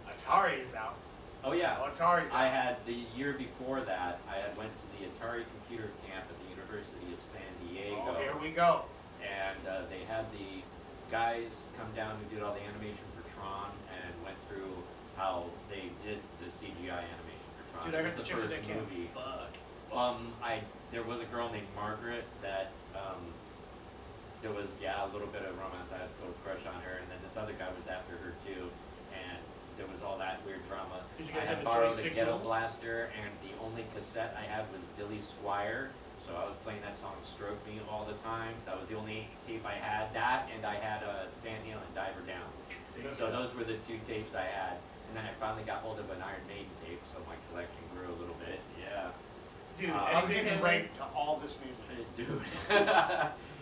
Speaker 2: Atari is out.
Speaker 3: Oh yeah.
Speaker 2: Oh, Atari's out.
Speaker 3: I had the year before that. I had went to the Atari computer camp at the University of San Diego.
Speaker 2: Oh, here we go.
Speaker 3: And they had the guys come down who did all the animation for Tron and went through how they did the CGI animation for Tron.
Speaker 1: Dude, I
Speaker 3: It
Speaker 1: heard
Speaker 3: was
Speaker 1: the chicks at
Speaker 3: first
Speaker 1: that camp.
Speaker 3: movie.
Speaker 1: Fuck.
Speaker 3: There was a girl named Margaret that there was a little bit of romance. I had a total crush on her, and then this other guy was after her too, and there was all that weird drama.
Speaker 1: Did you
Speaker 3: I
Speaker 1: guys
Speaker 3: had
Speaker 1: have a
Speaker 3: borrowed a
Speaker 1: joystick
Speaker 3: Ghetto
Speaker 1: duel?
Speaker 3: Blaster, and the only cassette I had was Billy Squire, so I was playing that song "Stroke Me" all the time. That was the only tape I had. That, and I had a Van Halen "Diver Down." So those were the two tapes I had, and then I finally got hold of an Iron Maiden tape, so my collection grew a little bit. Yeah,
Speaker 1: Dude,
Speaker 2: I was
Speaker 1: Eddie Van
Speaker 2: getting
Speaker 1: Halen.
Speaker 2: raped to all this music.
Speaker 3: dude.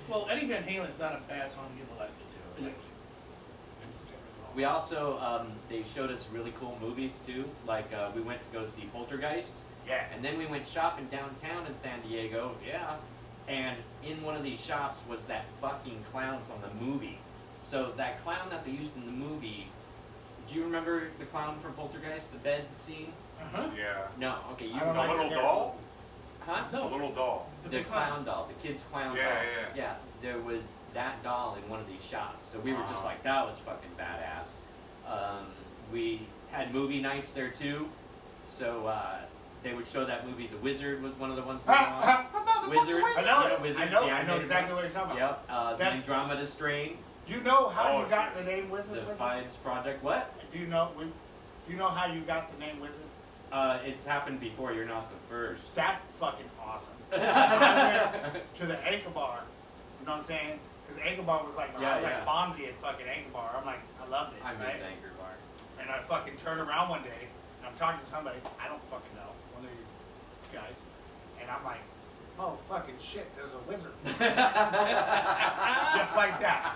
Speaker 1: Well, Eddie Van Halen's not a bad song to get molested to. Like,
Speaker 3: We also, they showed us really cool movies too. Like, we went to go see Poltergeist,
Speaker 2: Yeah.
Speaker 3: and then we went shopping downtown in San Diego, yeah. And in one of these shops was that fucking clown from the movie. So that clown that they used in the movie, do you remember the clown from Poltergeist, the bed scene?
Speaker 1: uh-huh.
Speaker 4: Yeah.
Speaker 3: No, okay, you
Speaker 2: I don't
Speaker 4: The
Speaker 2: like
Speaker 4: little
Speaker 2: scary
Speaker 4: doll?
Speaker 3: huh?
Speaker 1: No.
Speaker 4: The little doll.
Speaker 1: The
Speaker 3: The
Speaker 1: big
Speaker 3: clown doll, the kid's clown
Speaker 4: Yeah,
Speaker 3: doll.
Speaker 4: yeah.
Speaker 3: Yeah, there was that doll in one of these shops. So we were just
Speaker 4: Uh-huh.
Speaker 3: like, that was fucking badass. We had movie nights there too. So they would show that movie. The Wizard was one of the ones we watched. Wizards.
Speaker 2: I know
Speaker 3: you
Speaker 2: it.
Speaker 3: Wizards,
Speaker 2: I
Speaker 3: the
Speaker 2: know
Speaker 3: animated
Speaker 2: exactly
Speaker 3: one.
Speaker 2: what you're talking about.
Speaker 3: Yep. The
Speaker 2: That's-
Speaker 3: Andromeda Strain,
Speaker 2: Do you know how
Speaker 4: Oh,
Speaker 2: you got
Speaker 4: shit.
Speaker 2: the name Wizard?
Speaker 3: the
Speaker 2: Wizard?
Speaker 3: Fives Project. What?
Speaker 2: Do you know how you got the name Wizard?
Speaker 3: It's happened before. You're not the first.
Speaker 2: That's fucking awesome. I went to the Anchor Bar. You know what I'm saying? Because Anchor Bar was like,
Speaker 3: Yeah,
Speaker 2: I was like
Speaker 3: yeah.
Speaker 2: Fonzie at fucking Anchor Bar. I'm like, I loved it.
Speaker 3: I miss
Speaker 2: right?
Speaker 3: Anchor Bar.
Speaker 2: And I fucking turn around one day, and I'm talking to somebody, I don't fucking know, one of these guys, and I'm like, oh fucking shit, there's a wizard. Just like that.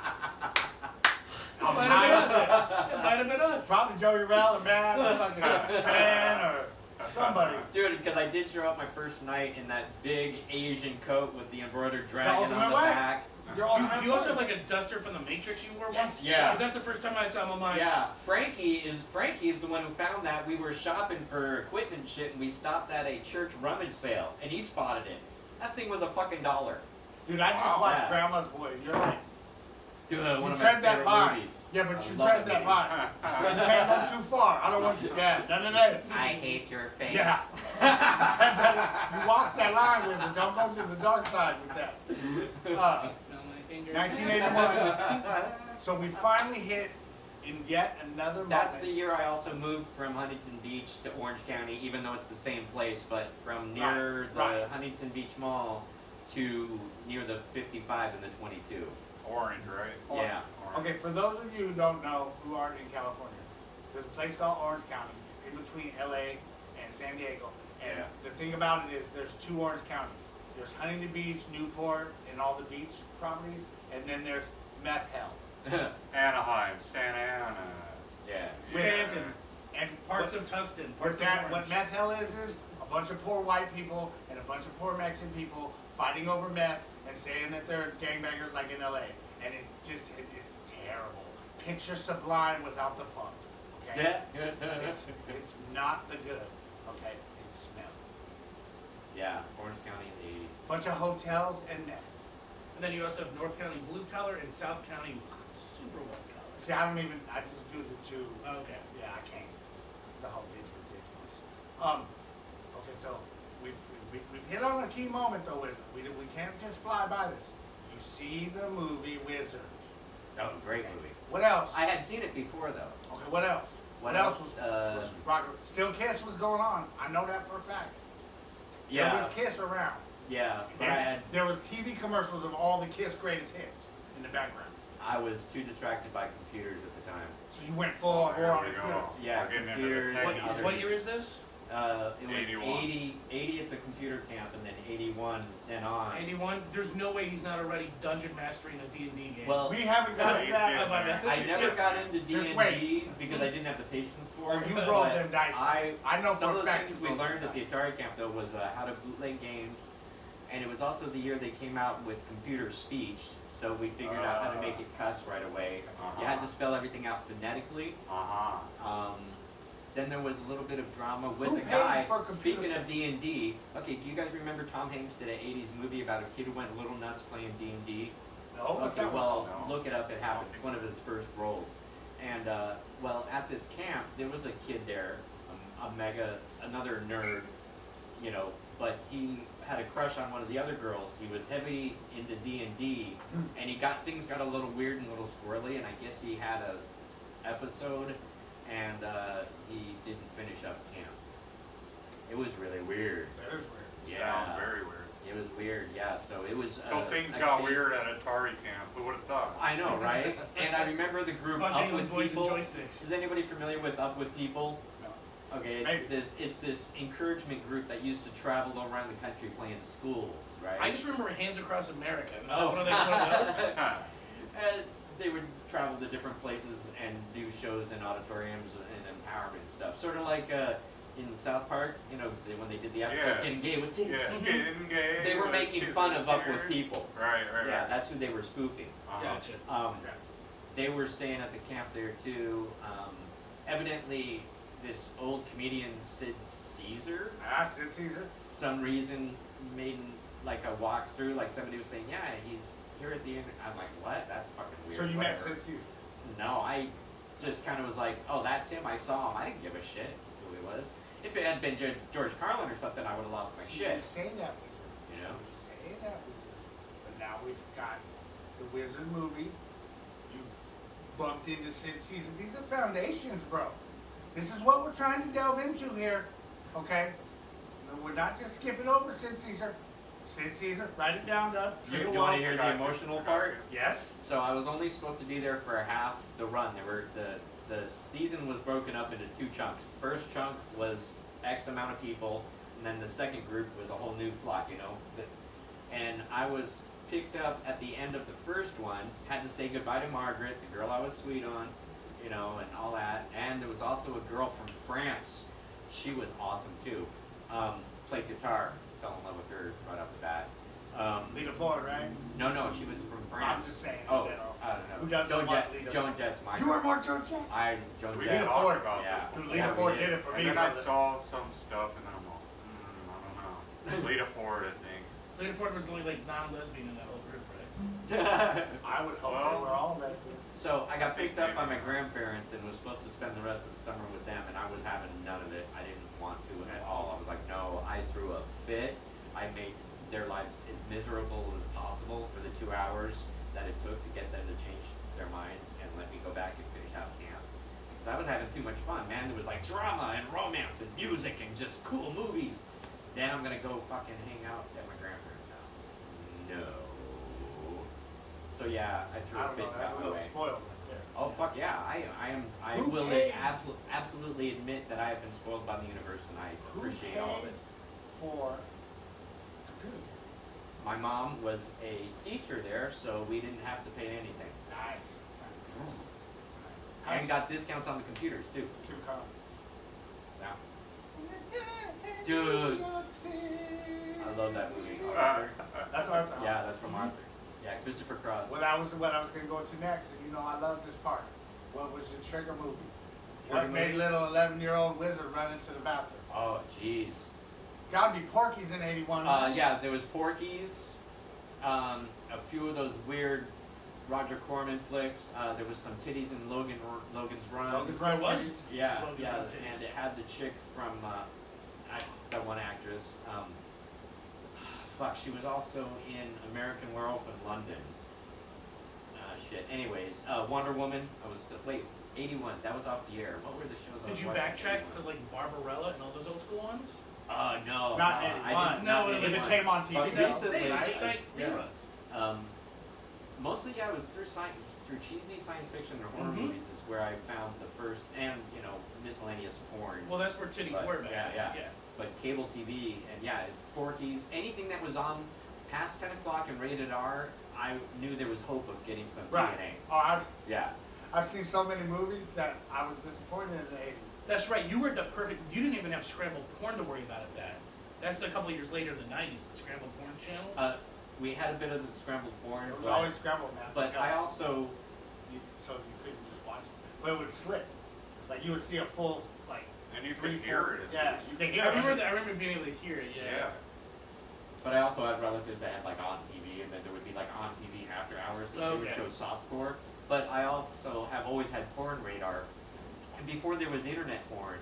Speaker 2: I'm
Speaker 1: Might
Speaker 2: high
Speaker 1: have
Speaker 2: as
Speaker 1: been
Speaker 2: shit.
Speaker 1: us. It might have been us.
Speaker 2: Probably Joey Rell or Matt or fucking Tran or somebody.
Speaker 3: Dude, because I did show up my first night in that big Asian coat with the embroidered dragon
Speaker 2: Ultimate
Speaker 3: on the
Speaker 2: Way.
Speaker 3: back.
Speaker 2: You're
Speaker 1: Do you also have like a duster from the Matrix you wore
Speaker 2: Yes.
Speaker 1: once?
Speaker 3: Yeah.
Speaker 1: Was that the first time I saw him on my?
Speaker 3: Yeah, Frankie is the one who found that. We were shopping for equipment and shit, and we stopped at a church rummage sale, and he spotted it. That thing was a fucking $1.
Speaker 2: Dude, I just
Speaker 3: Wow.
Speaker 2: watched
Speaker 3: Yeah.
Speaker 2: Grandma's Boy. You're right.
Speaker 3: Dude,
Speaker 2: You
Speaker 3: one of my
Speaker 2: tread that
Speaker 3: favorite
Speaker 2: line.
Speaker 3: movies.
Speaker 2: Yeah, but
Speaker 3: I
Speaker 2: you
Speaker 3: love
Speaker 2: tread
Speaker 3: that
Speaker 2: that
Speaker 3: movie.
Speaker 2: line. You can't go too far. I don't want you. Yeah, none of this.
Speaker 3: I hate your face.
Speaker 2: Yeah. Tread that, you walk that line, Wizard. Don't go to the dark side with that.
Speaker 1: I smell my fingers.
Speaker 2: 1981. So we finally hit in yet another
Speaker 3: That's the
Speaker 2: moment.
Speaker 3: year I also moved from Huntington Beach to Orange County, even though it's the same place, but from near
Speaker 2: Right.
Speaker 3: the Huntington Beach Mall to near the 55 and the 22.
Speaker 4: Orange, right?
Speaker 3: Yeah.
Speaker 4: Orange.
Speaker 2: Okay, for those of you who don't know, who aren't in California, there's a place called Orange County. It's in between LA and San Diego. And
Speaker 4: Yeah.
Speaker 2: the thing about it is there's two Orange counties. There's Huntington Beach, Newport, and all the beach properties. And then there's Meth Hell.
Speaker 4: Anaheim, Santa Ana.
Speaker 3: Yeah.
Speaker 1: Stanton,
Speaker 2: And
Speaker 1: parts
Speaker 2: what-
Speaker 1: of Tustin,
Speaker 2: What,
Speaker 1: parts of
Speaker 2: that, what
Speaker 1: Orange.
Speaker 2: meth hell is a bunch of poor white people and a bunch of poor Mexican people fighting over meth and saying that they're gangbangers like in LA. And it's terrible. Picture Sublime without the fun. Okay? It's not the good. Okay? It's smelly.
Speaker 3: Yeah, Orange County in the 80s.
Speaker 2: Bunch of hotels and meth.
Speaker 1: And then you also have North County blue collar and South County super white collar.
Speaker 2: See, I just do the two.
Speaker 1: Okay.
Speaker 2: Yeah, I can't. The whole thing's ridiculous. Okay, so we've hit on a key moment though, Wizard. We can't just fly by this. You see the movie Wizards.
Speaker 3: Oh, great movie.
Speaker 2: What else?
Speaker 3: I had seen it before though.
Speaker 2: Okay, what else?
Speaker 3: What
Speaker 2: else
Speaker 3: else?
Speaker 2: was rock? Still Kiss was going on. I know that for a fact. There
Speaker 3: Yeah.
Speaker 2: was Kiss around.
Speaker 3: Yeah, but
Speaker 2: And there was TV commercials of all the Kiss greatest hits in the background.
Speaker 3: I was too distracted by computers at the time.
Speaker 2: So you went full
Speaker 4: Here
Speaker 2: war on
Speaker 4: we
Speaker 2: the
Speaker 4: go.
Speaker 2: computer.
Speaker 3: Yeah,
Speaker 4: We're getting into
Speaker 3: computers.
Speaker 4: the
Speaker 1: What,
Speaker 4: techie.
Speaker 3: other-
Speaker 1: what year is this?
Speaker 3: It was
Speaker 4: 81.
Speaker 3: 80 at the computer camp, and then 81 then on.
Speaker 1: 81? There's no way he's not already dungeon mastering a D&D game.
Speaker 3: Well,
Speaker 2: We haven't got to
Speaker 4: Yeah,
Speaker 2: that.
Speaker 4: yeah.
Speaker 1: Oh, my bad.
Speaker 3: I never got into
Speaker 2: Just
Speaker 3: D&D
Speaker 2: wait.
Speaker 3: because I didn't have the patience for
Speaker 2: Oh,
Speaker 3: it.
Speaker 2: you rolled
Speaker 3: but
Speaker 2: them dice. I know
Speaker 3: some
Speaker 2: for a
Speaker 3: of the
Speaker 2: fact
Speaker 3: things
Speaker 2: you
Speaker 3: we
Speaker 2: rolled
Speaker 3: learned
Speaker 2: them
Speaker 3: at the Atari camp though was how to bootleg games, and it was also the year they came out with computer speech, so we figured out how to make it cuss right away. You had to spell everything out phonetically.
Speaker 4: Uh-huh.
Speaker 3: Then there was a little bit of drama with
Speaker 2: Who
Speaker 3: a
Speaker 2: paid
Speaker 3: guy.
Speaker 2: for computer
Speaker 3: Speaking of
Speaker 2: games?
Speaker 3: D&D, okay, do you guys remember Tom Hanks did an 80s movie about a kid who went a little nuts playing D&D?
Speaker 2: No, what's
Speaker 3: Okay,
Speaker 2: that
Speaker 3: well,
Speaker 4: No.
Speaker 3: look it up. It happened. It's one of his first roles. And well, at this camp, there was a kid there, another nerd, you know, but he had a crush on one of the other girls. He was heavy into D&D, and things got a little weird and a little squirrely. And I guess he had a episode, and he didn't finish up camp. It was really weird.
Speaker 2: That is weird.
Speaker 3: Yeah.
Speaker 4: Sounds very weird.
Speaker 3: It was weird, yeah. So it was.
Speaker 4: So things
Speaker 3: a
Speaker 4: got
Speaker 3: case-
Speaker 4: weird at Atari camp. Who would have thought?
Speaker 3: I know, right? And I remember the group
Speaker 1: Punching
Speaker 3: Up
Speaker 1: with
Speaker 3: with
Speaker 1: boys
Speaker 3: People.
Speaker 1: and joysticks.
Speaker 3: Is anybody familiar with Up with People?
Speaker 2: No.
Speaker 3: Okay,
Speaker 2: Maybe.
Speaker 3: it's this encouragement group that used to travel around the country playing schools, right?
Speaker 1: I just remember Hands Across America. Is that
Speaker 3: Oh.
Speaker 1: one of those?
Speaker 4: Huh.
Speaker 3: They would travel to different places and do shows in auditoriums and empowerment stuff. Sort of like in South Park, you know, when they did the episode
Speaker 4: Yeah.
Speaker 3: Getting Gay with Kids.
Speaker 4: Yeah, getting gay.
Speaker 3: They were
Speaker 4: with
Speaker 3: making
Speaker 4: kids
Speaker 3: fun
Speaker 4: and
Speaker 3: of Up with
Speaker 4: tears.
Speaker 3: People.
Speaker 4: Right, right,
Speaker 3: Yeah,
Speaker 4: right.
Speaker 3: that's who they were spoofing.
Speaker 4: Uh-huh.
Speaker 1: Gotcha.
Speaker 3: They were staying at the camp there too. Evidently, this old comedian Sid Caesar,
Speaker 2: That's it, Caesar.
Speaker 3: some reason made like a walkthrough. Like somebody was saying, yeah, he's here at the end. I'm like, what? That's fucking weird.
Speaker 2: So you met
Speaker 3: Whatever.
Speaker 2: Sid Caesar.
Speaker 3: No, I just kind of was like, oh, that's him. I saw him. I didn't give a shit who he was. If it had been George Carlin or something, I would have lost my
Speaker 2: See,
Speaker 3: shit.
Speaker 2: You say that, Wizard.
Speaker 3: You know?
Speaker 2: You say that, Wizard. But now we've got the Wizard movie. You bumped into Sid Caesar. These are foundations, bro. This is what we're trying to delve into here. Okay? No, we're not just skipping over Sid Caesar. Sid Caesar, write it down, Doug.
Speaker 3: Do you
Speaker 2: Trigger
Speaker 3: want to
Speaker 2: one.
Speaker 3: hear the
Speaker 4: Got you.
Speaker 3: emotional
Speaker 4: Got
Speaker 3: part?
Speaker 4: you.
Speaker 2: Yes.
Speaker 3: So I was only supposed to be there for half the run. There were the season was broken up into two chunks. The first chunk was X amount of people, and then the second group was a whole new flock, you know. And I was picked up at the end of the first one, had to say goodbye to Margaret, the girl I was sweet on, you know, and all that. And there was also a girl from France. She was awesome too. Played guitar, fell in love with her right off the bat.
Speaker 2: Lita Ford, right?
Speaker 3: No, she was from France.
Speaker 2: I'm just saying in
Speaker 3: Oh,
Speaker 2: general.
Speaker 3: I don't know.
Speaker 2: Who doesn't
Speaker 3: Joan
Speaker 2: want
Speaker 3: Jett,
Speaker 2: Lita
Speaker 3: Joan
Speaker 2: Ford?
Speaker 3: Jett's my
Speaker 2: You
Speaker 3: girl.
Speaker 2: were more George Jett.
Speaker 3: Joan
Speaker 4: We
Speaker 3: Jett.
Speaker 4: did
Speaker 2: Ford.
Speaker 4: talk about
Speaker 3: Yeah.
Speaker 4: this.
Speaker 2: Dude,
Speaker 3: Yeah,
Speaker 2: Lita
Speaker 3: we
Speaker 2: Ford
Speaker 3: did.
Speaker 2: did it for
Speaker 4: And
Speaker 2: me,
Speaker 4: then I
Speaker 2: brother.
Speaker 4: saw some stuff, and then I'm like, I don't know. Lita Ford, I think.
Speaker 1: Lita Ford was the only like non-lesbian in that whole group, right?
Speaker 2: I would hope
Speaker 4: Well-
Speaker 2: they were all that.
Speaker 3: So I got picked up by my grandparents and was supposed to spend the rest of the summer with them, and I was having none of it. I didn't want to at all. I was like, no. I threw a fit. I made their lives as miserable as possible for the 2 hours that it took to get them to change their minds and let me go back and finish out camp. Because I was having too much fun, man. There was like drama and romance and music and just cool movies. Then I'm gonna go fucking hang out at my grandparents' house. No. So So yeah, I threw
Speaker 2: I
Speaker 3: a
Speaker 2: don't
Speaker 3: fit
Speaker 2: know.
Speaker 3: and
Speaker 2: That's a
Speaker 3: got my
Speaker 2: little
Speaker 3: way.
Speaker 2: spoiled right there.
Speaker 3: Oh fuck yeah! I
Speaker 2: Who
Speaker 3: will
Speaker 2: paid?
Speaker 3: absolutely admit that I have been spoiled by the universe, and I
Speaker 2: Who
Speaker 3: appreciate all of
Speaker 2: paid
Speaker 3: it.
Speaker 2: for computer?
Speaker 3: My mom was a teacher there, so we didn't have to pay anything,
Speaker 2: Nice.
Speaker 3: and got discounts on the computers too.
Speaker 2: Kim Carl.
Speaker 3: Yeah, Dude. I love that movie. Arthur.
Speaker 2: That's Arthur.
Speaker 3: Yeah, that's from Arthur. Yeah, Christopher Cross.
Speaker 2: What I was gonna go to next, and you know I love this part. What was your trigger movies?
Speaker 3: Trigger
Speaker 2: What made
Speaker 3: movies?
Speaker 2: little 11-year-old wizard run into the bathroom?
Speaker 3: Oh jeez.
Speaker 2: It's gotta be Porky's in '81.
Speaker 3: Yeah, there was Porky's. A few of those weird Roger Corman flicks. There was some titties in Logan's Run.
Speaker 2: Logan's
Speaker 1: There
Speaker 2: Run
Speaker 1: was.
Speaker 2: titties.
Speaker 3: Yeah,
Speaker 1: Logan's
Speaker 3: yeah,
Speaker 1: Run
Speaker 3: and
Speaker 1: titties.
Speaker 3: it had the chick from that one actress. Fuck, she was also in American Werewolf in London. Shit. Anyways, Wonder Woman. I was still 81. That was off the air. What were the shows? I
Speaker 1: Did
Speaker 3: was
Speaker 1: you
Speaker 3: watching
Speaker 1: backtrack
Speaker 3: in
Speaker 1: to
Speaker 3: 81?
Speaker 1: like Barbarella and all those old school ones?
Speaker 3: No.
Speaker 2: Not
Speaker 3: no,
Speaker 2: 81.
Speaker 3: I didn't.
Speaker 1: No,
Speaker 3: not
Speaker 1: if it
Speaker 3: 81.
Speaker 2: came on TV,
Speaker 3: But
Speaker 2: no.
Speaker 3: recently,
Speaker 1: Say,
Speaker 3: I-
Speaker 1: late night
Speaker 3: yeah.
Speaker 1: reruns.
Speaker 3: Mostly, yeah, it was through cheesy science fiction or horror
Speaker 1: Mhm.
Speaker 3: movies is where I found the first, and miscellaneous porn.
Speaker 1: Well, that's where titties
Speaker 3: But,
Speaker 1: were back
Speaker 3: yeah,
Speaker 1: then.
Speaker 3: yeah. But cable TV and yeah, Porky's, anything that was on past 10 o'clock and rated R, I knew there was hope of getting some
Speaker 2: Right.
Speaker 3: DNA.
Speaker 2: Oh,
Speaker 3: Yeah.
Speaker 2: I've seen so many movies that I was disappointed in the '80s.
Speaker 1: That's right. You were the perfect. You didn't even have scrambled porn to worry about at that. That's a couple of years later in the '90s. The scrambled porn channels.
Speaker 3: We had a bit of the scrambled porn,
Speaker 2: It was
Speaker 3: but,
Speaker 2: always scrambled, man.
Speaker 3: but I
Speaker 2: because
Speaker 3: also
Speaker 2: so you couldn't just watch it, but it would slip. Like you would see a full like.
Speaker 4: And you
Speaker 2: 3,
Speaker 4: could hear
Speaker 2: 4
Speaker 4: it.
Speaker 2: Yeah, you could hear
Speaker 1: I remember
Speaker 2: it.
Speaker 1: that. I remember being able to hear it.
Speaker 4: Yeah.
Speaker 3: But I also had relatives that had like on TV, and then there would be like on TV after hours that they would
Speaker 1: Okay.
Speaker 3: show softcore. But I also have always had porn radar, and before there was internet porn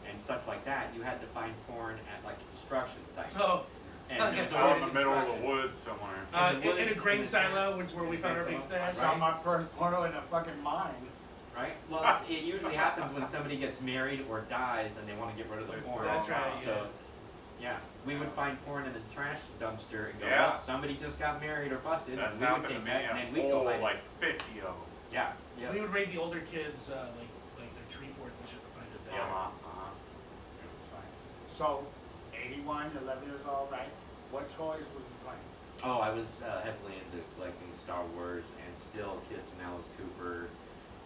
Speaker 3: and such like that, you had to find porn at like construction sites.
Speaker 1: Oh,
Speaker 3: and
Speaker 1: Oh,
Speaker 3: there
Speaker 1: yes,
Speaker 3: was
Speaker 4: Out
Speaker 3: always
Speaker 4: in the middle of the
Speaker 3: construction.
Speaker 4: woods somewhere.
Speaker 3: In the
Speaker 1: in a
Speaker 3: woods,
Speaker 1: grain
Speaker 3: in the
Speaker 1: silo was where we found our big
Speaker 3: Grain
Speaker 2: I
Speaker 1: stash.
Speaker 2: saw my first porno in a fucking mine.
Speaker 3: Right? Well, it usually happens when somebody gets married or dies and they want to get rid of the porn.
Speaker 1: That's right,
Speaker 3: So, yeah, we would find porn in the trash dumpster and go,
Speaker 4: Yeah.
Speaker 3: well, somebody just got married or busted,
Speaker 4: That's
Speaker 3: and we would
Speaker 4: happened to
Speaker 3: take
Speaker 4: me.
Speaker 3: that, and then
Speaker 4: A
Speaker 3: we'd go
Speaker 4: whole,
Speaker 3: like,
Speaker 4: like 50 of them.
Speaker 3: yeah, yeah,
Speaker 1: We would raid the older kids, like their tree forts and shit to find it there.
Speaker 2: It was fine. So, 81, 11 years old, right? What toys was you playing?
Speaker 3: Oh, I was heavily into collecting Star Wars and still Kiss and Alice Cooper.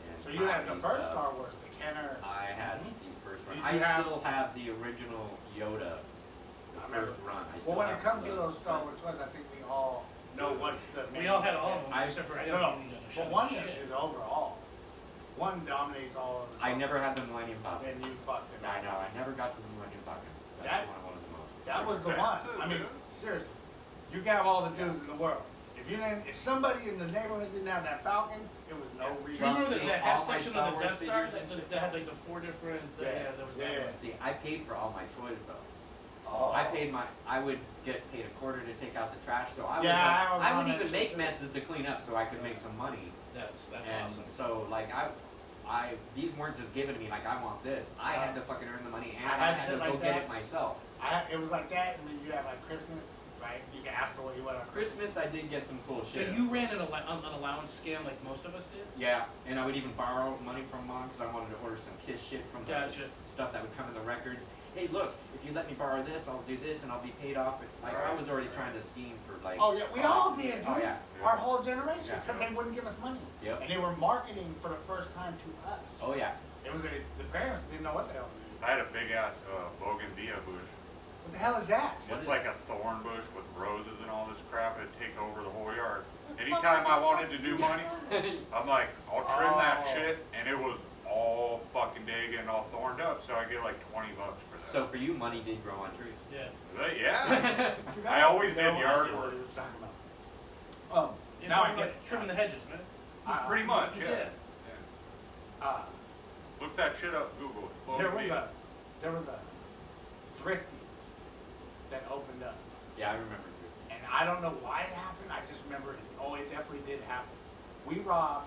Speaker 3: And
Speaker 2: So you had the
Speaker 3: Rocky
Speaker 2: first
Speaker 3: stuff.
Speaker 2: Star Wars, the Kenner.
Speaker 3: I had
Speaker 1: Mhm.
Speaker 3: the first run.
Speaker 2: Did
Speaker 3: I
Speaker 2: you have-
Speaker 3: still have the original Yoda, the
Speaker 2: I remember.
Speaker 3: first run. I
Speaker 2: Well,
Speaker 3: still
Speaker 2: when
Speaker 3: have
Speaker 2: it comes to
Speaker 3: those,
Speaker 2: those Star
Speaker 3: but-
Speaker 2: Wars toys, I think we all know what's the main.
Speaker 1: We all had all of them,
Speaker 3: I-
Speaker 1: except for I
Speaker 2: No,
Speaker 1: don't
Speaker 2: no,
Speaker 1: really
Speaker 2: but
Speaker 1: understand
Speaker 2: one
Speaker 1: shit.
Speaker 2: is overall. One dominates all of the.
Speaker 3: I never had the Millennium Falcon.
Speaker 2: And you fucked it.
Speaker 3: I know, I never got the Millennium Falcon. That's
Speaker 2: That-
Speaker 3: the one I wanted the most.
Speaker 2: That was the one.
Speaker 4: Expensive,
Speaker 2: I mean,
Speaker 4: dude.
Speaker 2: seriously, you can have all the dudes in the world. If somebody in the neighborhood didn't have that Falcon, it was no
Speaker 3: Yeah.
Speaker 1: Do you
Speaker 2: reason.
Speaker 1: remember
Speaker 3: See,
Speaker 1: the
Speaker 3: all
Speaker 1: half
Speaker 3: my
Speaker 1: section
Speaker 3: Star
Speaker 1: of the
Speaker 3: Wars
Speaker 1: Death Star
Speaker 3: figures and shit.
Speaker 1: that had like the 4 different?
Speaker 2: Yeah,
Speaker 1: There was
Speaker 2: yeah.
Speaker 1: that one.
Speaker 3: See, I paid for all my toys though.
Speaker 2: Oh.
Speaker 3: I would get paid a quarter to take out the trash, so I was
Speaker 2: Yeah,
Speaker 3: like,
Speaker 2: I was
Speaker 3: I
Speaker 2: on
Speaker 3: would
Speaker 2: that
Speaker 3: even
Speaker 2: shit
Speaker 3: make
Speaker 2: too.
Speaker 3: messes to clean up so I could make some money.
Speaker 1: That's
Speaker 3: And
Speaker 1: awesome.
Speaker 3: so like these weren't just given to me like I want this. I had to fucking earn the money and
Speaker 2: I
Speaker 3: I
Speaker 2: had
Speaker 3: had to
Speaker 2: shit
Speaker 3: go
Speaker 2: like
Speaker 3: get
Speaker 2: that.
Speaker 3: it myself.
Speaker 2: It was like that, and then you have like Christmas, right? You can ask for what you want on
Speaker 3: Christmas I did get some cool
Speaker 1: So
Speaker 3: shit.
Speaker 1: you ran an allowance scam like most of us did?
Speaker 3: Yeah, and I would even borrow money from mom because I wanted to order some Kiss shit from the
Speaker 1: Gotcha.
Speaker 3: stuff that would come in the records. Hey, look, if you let me borrow this, I'll do this, and I'll be paid off. Like I was already trying to scheme for like.
Speaker 2: Oh yeah, we all did, dude.
Speaker 3: Oh yeah.
Speaker 2: Our whole generation,
Speaker 3: Yeah.
Speaker 2: because they wouldn't give us money.
Speaker 3: Yep.
Speaker 2: And they were marketing for the first time to us.
Speaker 3: Oh yeah.
Speaker 2: It was the parents didn't know what the hell to do.
Speaker 4: I had a big ass bougainvillea bush.
Speaker 2: What the hell is that?
Speaker 3: What
Speaker 4: It's
Speaker 3: is
Speaker 4: like a thorn bush with roses and all this crap. It'd take over the whole yard.
Speaker 2: What the
Speaker 4: Anytime
Speaker 2: fuck
Speaker 4: I
Speaker 2: is
Speaker 4: wanted
Speaker 2: that?
Speaker 4: to do money, I'm like, I'll trim that
Speaker 2: Oh.
Speaker 4: shit, and it was all fucking day getting all thorned up. So I get like $20 for that.
Speaker 3: So for you, money did grow on trees.
Speaker 1: Yeah.
Speaker 4: But yeah, I always did
Speaker 2: No
Speaker 4: yard
Speaker 2: idea what
Speaker 4: work.
Speaker 2: he was talking about.
Speaker 1: It's
Speaker 2: Now
Speaker 1: sort
Speaker 2: I
Speaker 1: of
Speaker 2: get
Speaker 1: like trimming the hedges, man.
Speaker 4: Pretty much, yeah.
Speaker 1: Yeah.
Speaker 2: Uh,
Speaker 4: Look that shit up, Google it.
Speaker 2: there was a Thrifties that opened up.
Speaker 3: Yeah, I remember.
Speaker 2: And I don't know why it happened. I just remember it definitely did happen. We robbed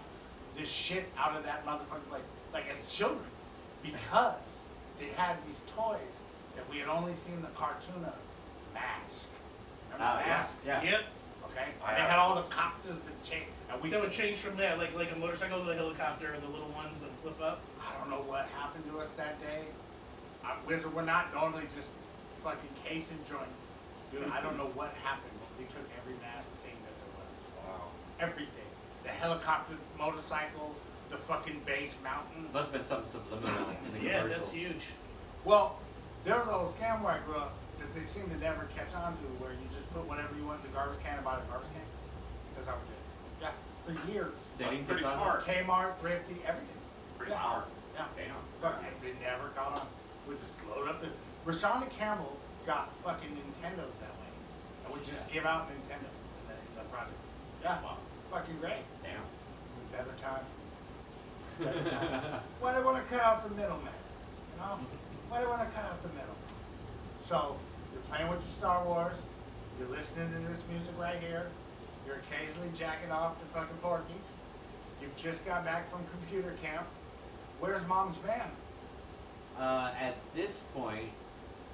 Speaker 2: the shit out of that motherfucking place, like as children, because they had these toys that we had only seen the cartoon of. Mask. Remember
Speaker 3: Yeah,
Speaker 2: Mask?
Speaker 3: yeah.
Speaker 1: Yep.
Speaker 2: Okay,
Speaker 4: I
Speaker 2: they
Speaker 4: have-
Speaker 2: had all the copters that change, and we
Speaker 1: They would
Speaker 2: said,
Speaker 1: change from there, like a motorcycle to a helicopter, the little ones that flip up.
Speaker 2: I don't know what happened to us that day. Wizard, we're not normally just fucking casing joints. Dude, I don't know what happened, but we took every mass thing that there was.
Speaker 4: Wow.
Speaker 2: Everything. The helicopter, motorcycle, the fucking base mountain.
Speaker 3: Must have been something subliminal in the
Speaker 1: Yeah,
Speaker 3: commercials.
Speaker 1: that's huge.
Speaker 2: Well, there was a little scam where I grew up that they seem to never catch on to, where you just put whatever you want in the garbage can and buy the garbage can. That's how we did it. Yeah, for years.
Speaker 3: They didn't
Speaker 4: Pretty
Speaker 3: catch on?
Speaker 4: smart.
Speaker 2: Kmart, Thrifty, everything.
Speaker 4: Pretty
Speaker 2: Yeah.
Speaker 4: smart.
Speaker 2: Yeah.
Speaker 3: Damn.
Speaker 2: But they never caught on. We just load up the. Rashawn Campbell got fucking Nintendos that way. And we just give out Nintendos in the project. Yeah.
Speaker 1: Wow.
Speaker 2: Fucking great.
Speaker 3: Damn.
Speaker 2: It's a better time. Better time. Why they want to cut out the middleman? You know? Why they want to cut out the middle? So, you're playing with your Star Wars. You're listening to this music right here. You're occasionally jacking off to fucking Porky's. You've just got back from computer camp. Where's mom's van?
Speaker 3: At this point,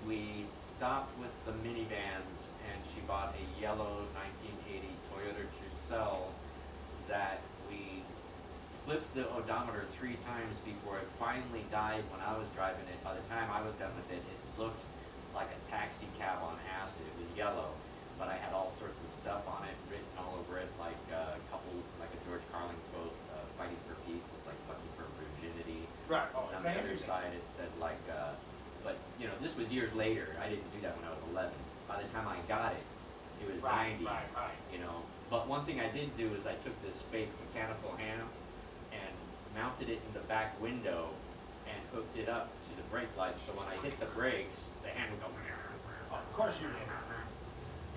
Speaker 3: we stopped with the minivans, and she bought a yellow 1980 Toyota Tercel that we flipped the odometer 3 times before it finally died when I was driving it. By the time I was done with it, it looked like a taxi cab on acid. It was yellow, but I had all sorts of stuff on it written all over it, like a couple, like a George Carlin quote, "Fighting for peace is like fucking for virginity."
Speaker 2: Right. Oh,
Speaker 3: On
Speaker 2: it's
Speaker 3: the other
Speaker 2: everything.
Speaker 3: side, it said like, but you know, this was years later. I didn't do that when I was 11. By the time I got it, it was
Speaker 2: Right,
Speaker 3: 90s.
Speaker 2: right.
Speaker 3: You know, but one thing I did do is I took this fake mechanical ham and mounted it in the back window and hooked it up to the brake lights. So when I hit the brakes, the hand would go.
Speaker 2: Oh, of course you did.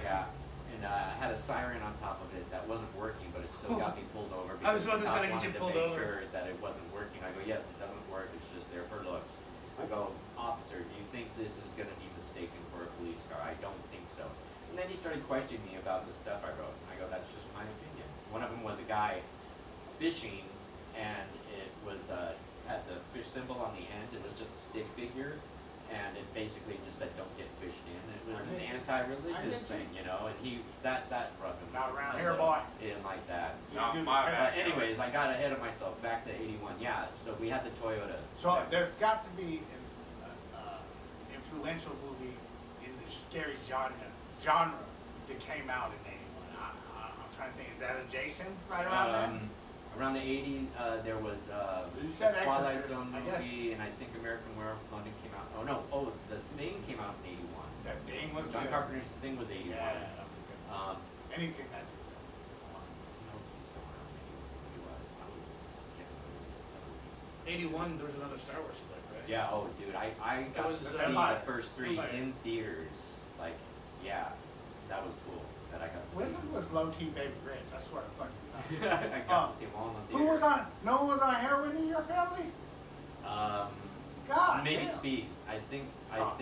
Speaker 3: Yeah. And I had a siren on top of it that wasn't working, but it still got me pulled over.
Speaker 1: I was
Speaker 3: because
Speaker 1: about to say,
Speaker 3: the cop
Speaker 1: get you
Speaker 3: wanted
Speaker 1: pulled
Speaker 3: to make
Speaker 1: over.
Speaker 3: sure that it wasn't working. I go, yes, it doesn't work. It's just there for looks. I go, officer, do you think this is going to be mistaken for a police car? I don't think so. And then he started questioning me about the stuff I wrote. I go, that's just my opinion. One of them was a guy fishing, and it was had the fish symbol on the end. It was just a stick figure, and it basically just said, "Don't get fished in." It was
Speaker 2: I
Speaker 3: an
Speaker 2: get you. I
Speaker 3: anti-religious
Speaker 2: get you.
Speaker 3: thing, you know. And he that rubbed him.
Speaker 2: Not around
Speaker 3: a
Speaker 2: here,
Speaker 3: little.
Speaker 2: boy.
Speaker 3: He didn't like that.
Speaker 4: Not
Speaker 2: do
Speaker 4: my
Speaker 2: the-
Speaker 3: But
Speaker 4: bad.
Speaker 3: anyways, I got ahead of myself. Back to '81. Yeah. So we had the Toyota.
Speaker 2: So there's got to be an influential movie in the scary genre that came out in '81. I'm trying to think. Is that a Jason right around then?
Speaker 3: Around the '80s, there was
Speaker 2: You said
Speaker 3: the Twilight
Speaker 2: Exorcist,
Speaker 3: Zone
Speaker 2: I guess.
Speaker 3: movie, and I think American Werewolf London came out. Oh no! Oh, The Thing came out in '81.
Speaker 2: That thing was
Speaker 3: John
Speaker 2: good.
Speaker 3: Carpenter's Thing was '81.
Speaker 2: Yeah, that was good. Anything that.
Speaker 3: What else was going on in '81? I was
Speaker 1: 81, there was another Star Wars flick, right?
Speaker 3: Yeah. Oh, dude, I got
Speaker 1: was,
Speaker 3: to see
Speaker 2: Empire.
Speaker 3: the first 3
Speaker 1: Empire.
Speaker 3: in theaters. Like, yeah, that was cool. That I got to see.
Speaker 2: Wizard was low key Baby Grinch. I swear to fucking
Speaker 3: I got to see them all in the
Speaker 2: Who
Speaker 3: theater.
Speaker 2: was on? No one was on heroin in your family? God.
Speaker 3: Maybe
Speaker 2: damn.
Speaker 3: Speed. I think
Speaker 2: Oh.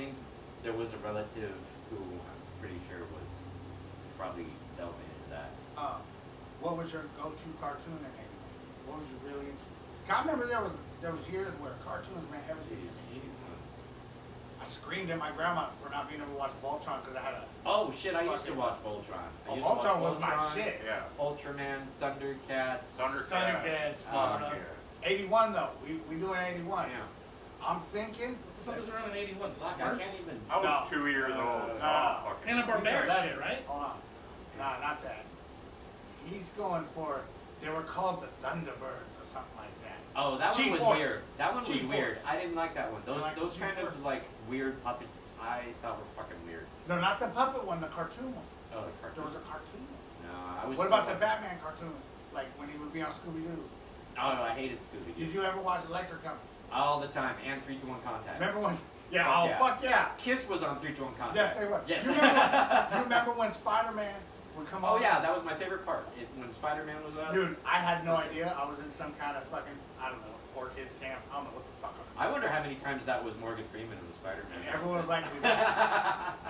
Speaker 3: there was a relative who I'm pretty sure was probably delving into that.
Speaker 2: What was your go-to cartoon in '81? What was you really into? I remember there was years where cartoons meant everything.
Speaker 3: Jeez, 81.
Speaker 2: I screamed at my grandma for not being able to watch Voltron because I had a.
Speaker 3: Oh shit! I used to
Speaker 2: Fucking-
Speaker 3: watch Voltron. I
Speaker 2: Oh,
Speaker 3: used to watch
Speaker 2: Voltron was my
Speaker 3: Voltron,
Speaker 2: shit.
Speaker 4: Yeah.
Speaker 3: Ultraman, Thundercats.
Speaker 1: Thundercats,
Speaker 3: Um,
Speaker 1: Spawn.
Speaker 4: Yeah.
Speaker 2: 81 though. We doing 81.
Speaker 3: Yeah.
Speaker 2: I'm thinking.
Speaker 1: What the fuck was around in 81? The
Speaker 3: Fuck, I can't
Speaker 1: Smurfs?
Speaker 3: even.
Speaker 4: I was
Speaker 2: No.
Speaker 4: 2 years old, so
Speaker 2: No.
Speaker 4: I'm fucking.
Speaker 1: Hanna-Barbera
Speaker 2: He's
Speaker 1: shit,
Speaker 2: 11.
Speaker 1: right?
Speaker 2: Hold on. Nah, not that. He's going for. They were called the Thunderbirds or something like that.
Speaker 3: Oh, that one was
Speaker 2: G-Force.
Speaker 3: weird. That one was
Speaker 2: G-Force.
Speaker 3: weird. I didn't like that one. Those
Speaker 2: like the
Speaker 3: those kind of
Speaker 2: G-Force?
Speaker 3: like weird puppets I thought were fucking weird.
Speaker 2: No, not the puppet one. The cartoon one.
Speaker 3: Oh, the
Speaker 2: There
Speaker 3: cartoon.
Speaker 2: was a cartoon one.
Speaker 3: No, I was.
Speaker 2: What about the Batman cartoons? Like when he would be on Scooby Doo.
Speaker 3: Oh, I hated Scooby
Speaker 2: Did
Speaker 3: Doo.
Speaker 2: you ever watch Electric Company?
Speaker 3: All the time, and 3-2-1 Contact.
Speaker 2: Remember when? Yeah.
Speaker 3: Fuck
Speaker 2: Oh
Speaker 3: yeah.
Speaker 2: fuck yeah.
Speaker 3: Kiss was on 3-2-1 Contact.
Speaker 2: Yes, they were.
Speaker 3: Yes.
Speaker 2: Do you remember when Spider-Man would come
Speaker 3: Oh
Speaker 2: on?
Speaker 3: yeah, that was my favorite part. When Spider-Man was up.
Speaker 2: Dude, I had no idea. I was in some kind of fucking, I don't know, poor kids camp. I don't know what the fuck.
Speaker 3: I wonder how many times that was Morgan Freeman in the Spider-Man.
Speaker 2: And everyone was like,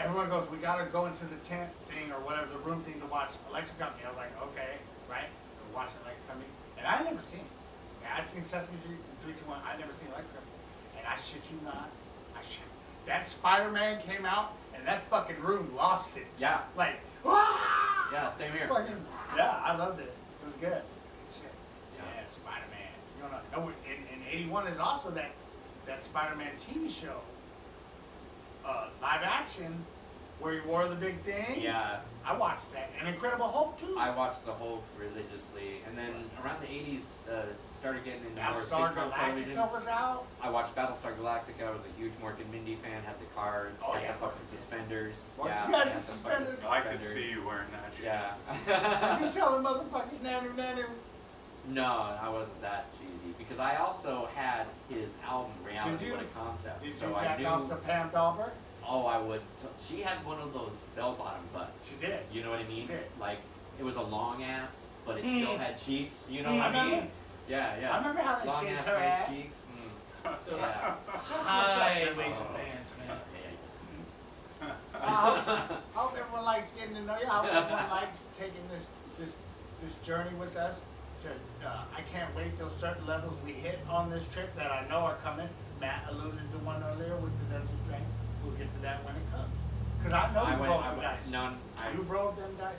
Speaker 2: everyone goes, we gotta go into the tent thing or whatever, the room thing to watch Electric Company. I was like, okay, right? We're watching Electric Company. And I never seen it. Yeah, I'd seen Sesame Street and 3-2-1. I'd never seen Electric Company. And I shit you not, that Spider-Man came out and that fucking room lost it.
Speaker 3: Yeah.
Speaker 2: Like, "Wah!"
Speaker 3: Yeah, same here.
Speaker 2: Fucking, yeah, I loved it. It was good. Shit.
Speaker 3: Yeah.
Speaker 2: Yeah, Spider-Man. You know, in '81 is also that Spider-Man TV show, live action, where he wore the big thing.
Speaker 3: Yeah,
Speaker 2: I watched that. And Incredible Hulk too.
Speaker 3: I watched the Hulk religiously, and then around the '80s, started getting into more
Speaker 2: Battlestar
Speaker 3: sitcom television.
Speaker 2: Galactica was out.
Speaker 3: I watched Battlestar Galactica. I was a huge Mork and Mindy fan. Had the cards,
Speaker 2: Oh,
Speaker 3: had
Speaker 2: yeah,
Speaker 3: the fucking
Speaker 2: fucking
Speaker 3: suspenders.
Speaker 2: What?
Speaker 3: Yeah,
Speaker 2: You had
Speaker 3: I
Speaker 2: the
Speaker 3: the fucking
Speaker 2: suspenders?
Speaker 4: I could see you wearing that shit.
Speaker 3: Yeah.
Speaker 2: You telling motherfuckers nanu.
Speaker 3: No, I wasn't that cheesy because I also had his album Reality
Speaker 2: you-
Speaker 3: What a Concept.
Speaker 2: Did
Speaker 3: so
Speaker 2: you
Speaker 3: I
Speaker 2: jack
Speaker 3: knew.
Speaker 2: off to Pam Dahlberg?
Speaker 3: Oh, I would. She had one of those bell-bottom butts.
Speaker 2: She did.
Speaker 3: You know what I
Speaker 2: She
Speaker 3: mean?
Speaker 2: did.
Speaker 3: Like it was a long ass, but it still had cheeks. You know
Speaker 2: Mm.
Speaker 3: what
Speaker 2: I
Speaker 3: I mean?
Speaker 2: remember.
Speaker 3: Yeah, yeah.
Speaker 2: I remember how they
Speaker 3: long
Speaker 2: shaved
Speaker 3: ass,
Speaker 2: her
Speaker 3: nice
Speaker 2: ass.
Speaker 3: cheeks.
Speaker 1: Those
Speaker 3: Yeah.
Speaker 1: high-waisted pants, man.
Speaker 2: I hope everyone likes getting to know you. I hope everyone likes taking this journey with us. I can't wait till certain levels we hit on this trip that I know are coming. Matt alluded to one earlier with the dental drain. We'll get to that when it comes. Because I know you rolled the dice. You've rolled them dice.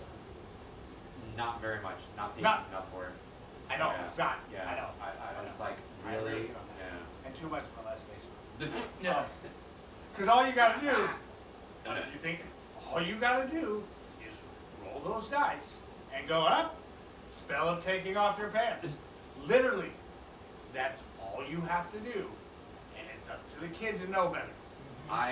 Speaker 3: Not very much. Not patient
Speaker 2: Not-
Speaker 3: enough for it.
Speaker 2: I know,
Speaker 3: Yeah.
Speaker 2: it's not.
Speaker 3: Yeah.
Speaker 2: I know.
Speaker 3: I was like,
Speaker 2: I agree
Speaker 3: really?
Speaker 2: with you on that. And too much molestation.
Speaker 3: Yeah.
Speaker 1: No.
Speaker 2: Because all you gotta do, you think, all you gotta do is roll those dice and go up, spell of taking off your pants. Literally, that's all you have to do. And it's up to the kid to know better.
Speaker 3: I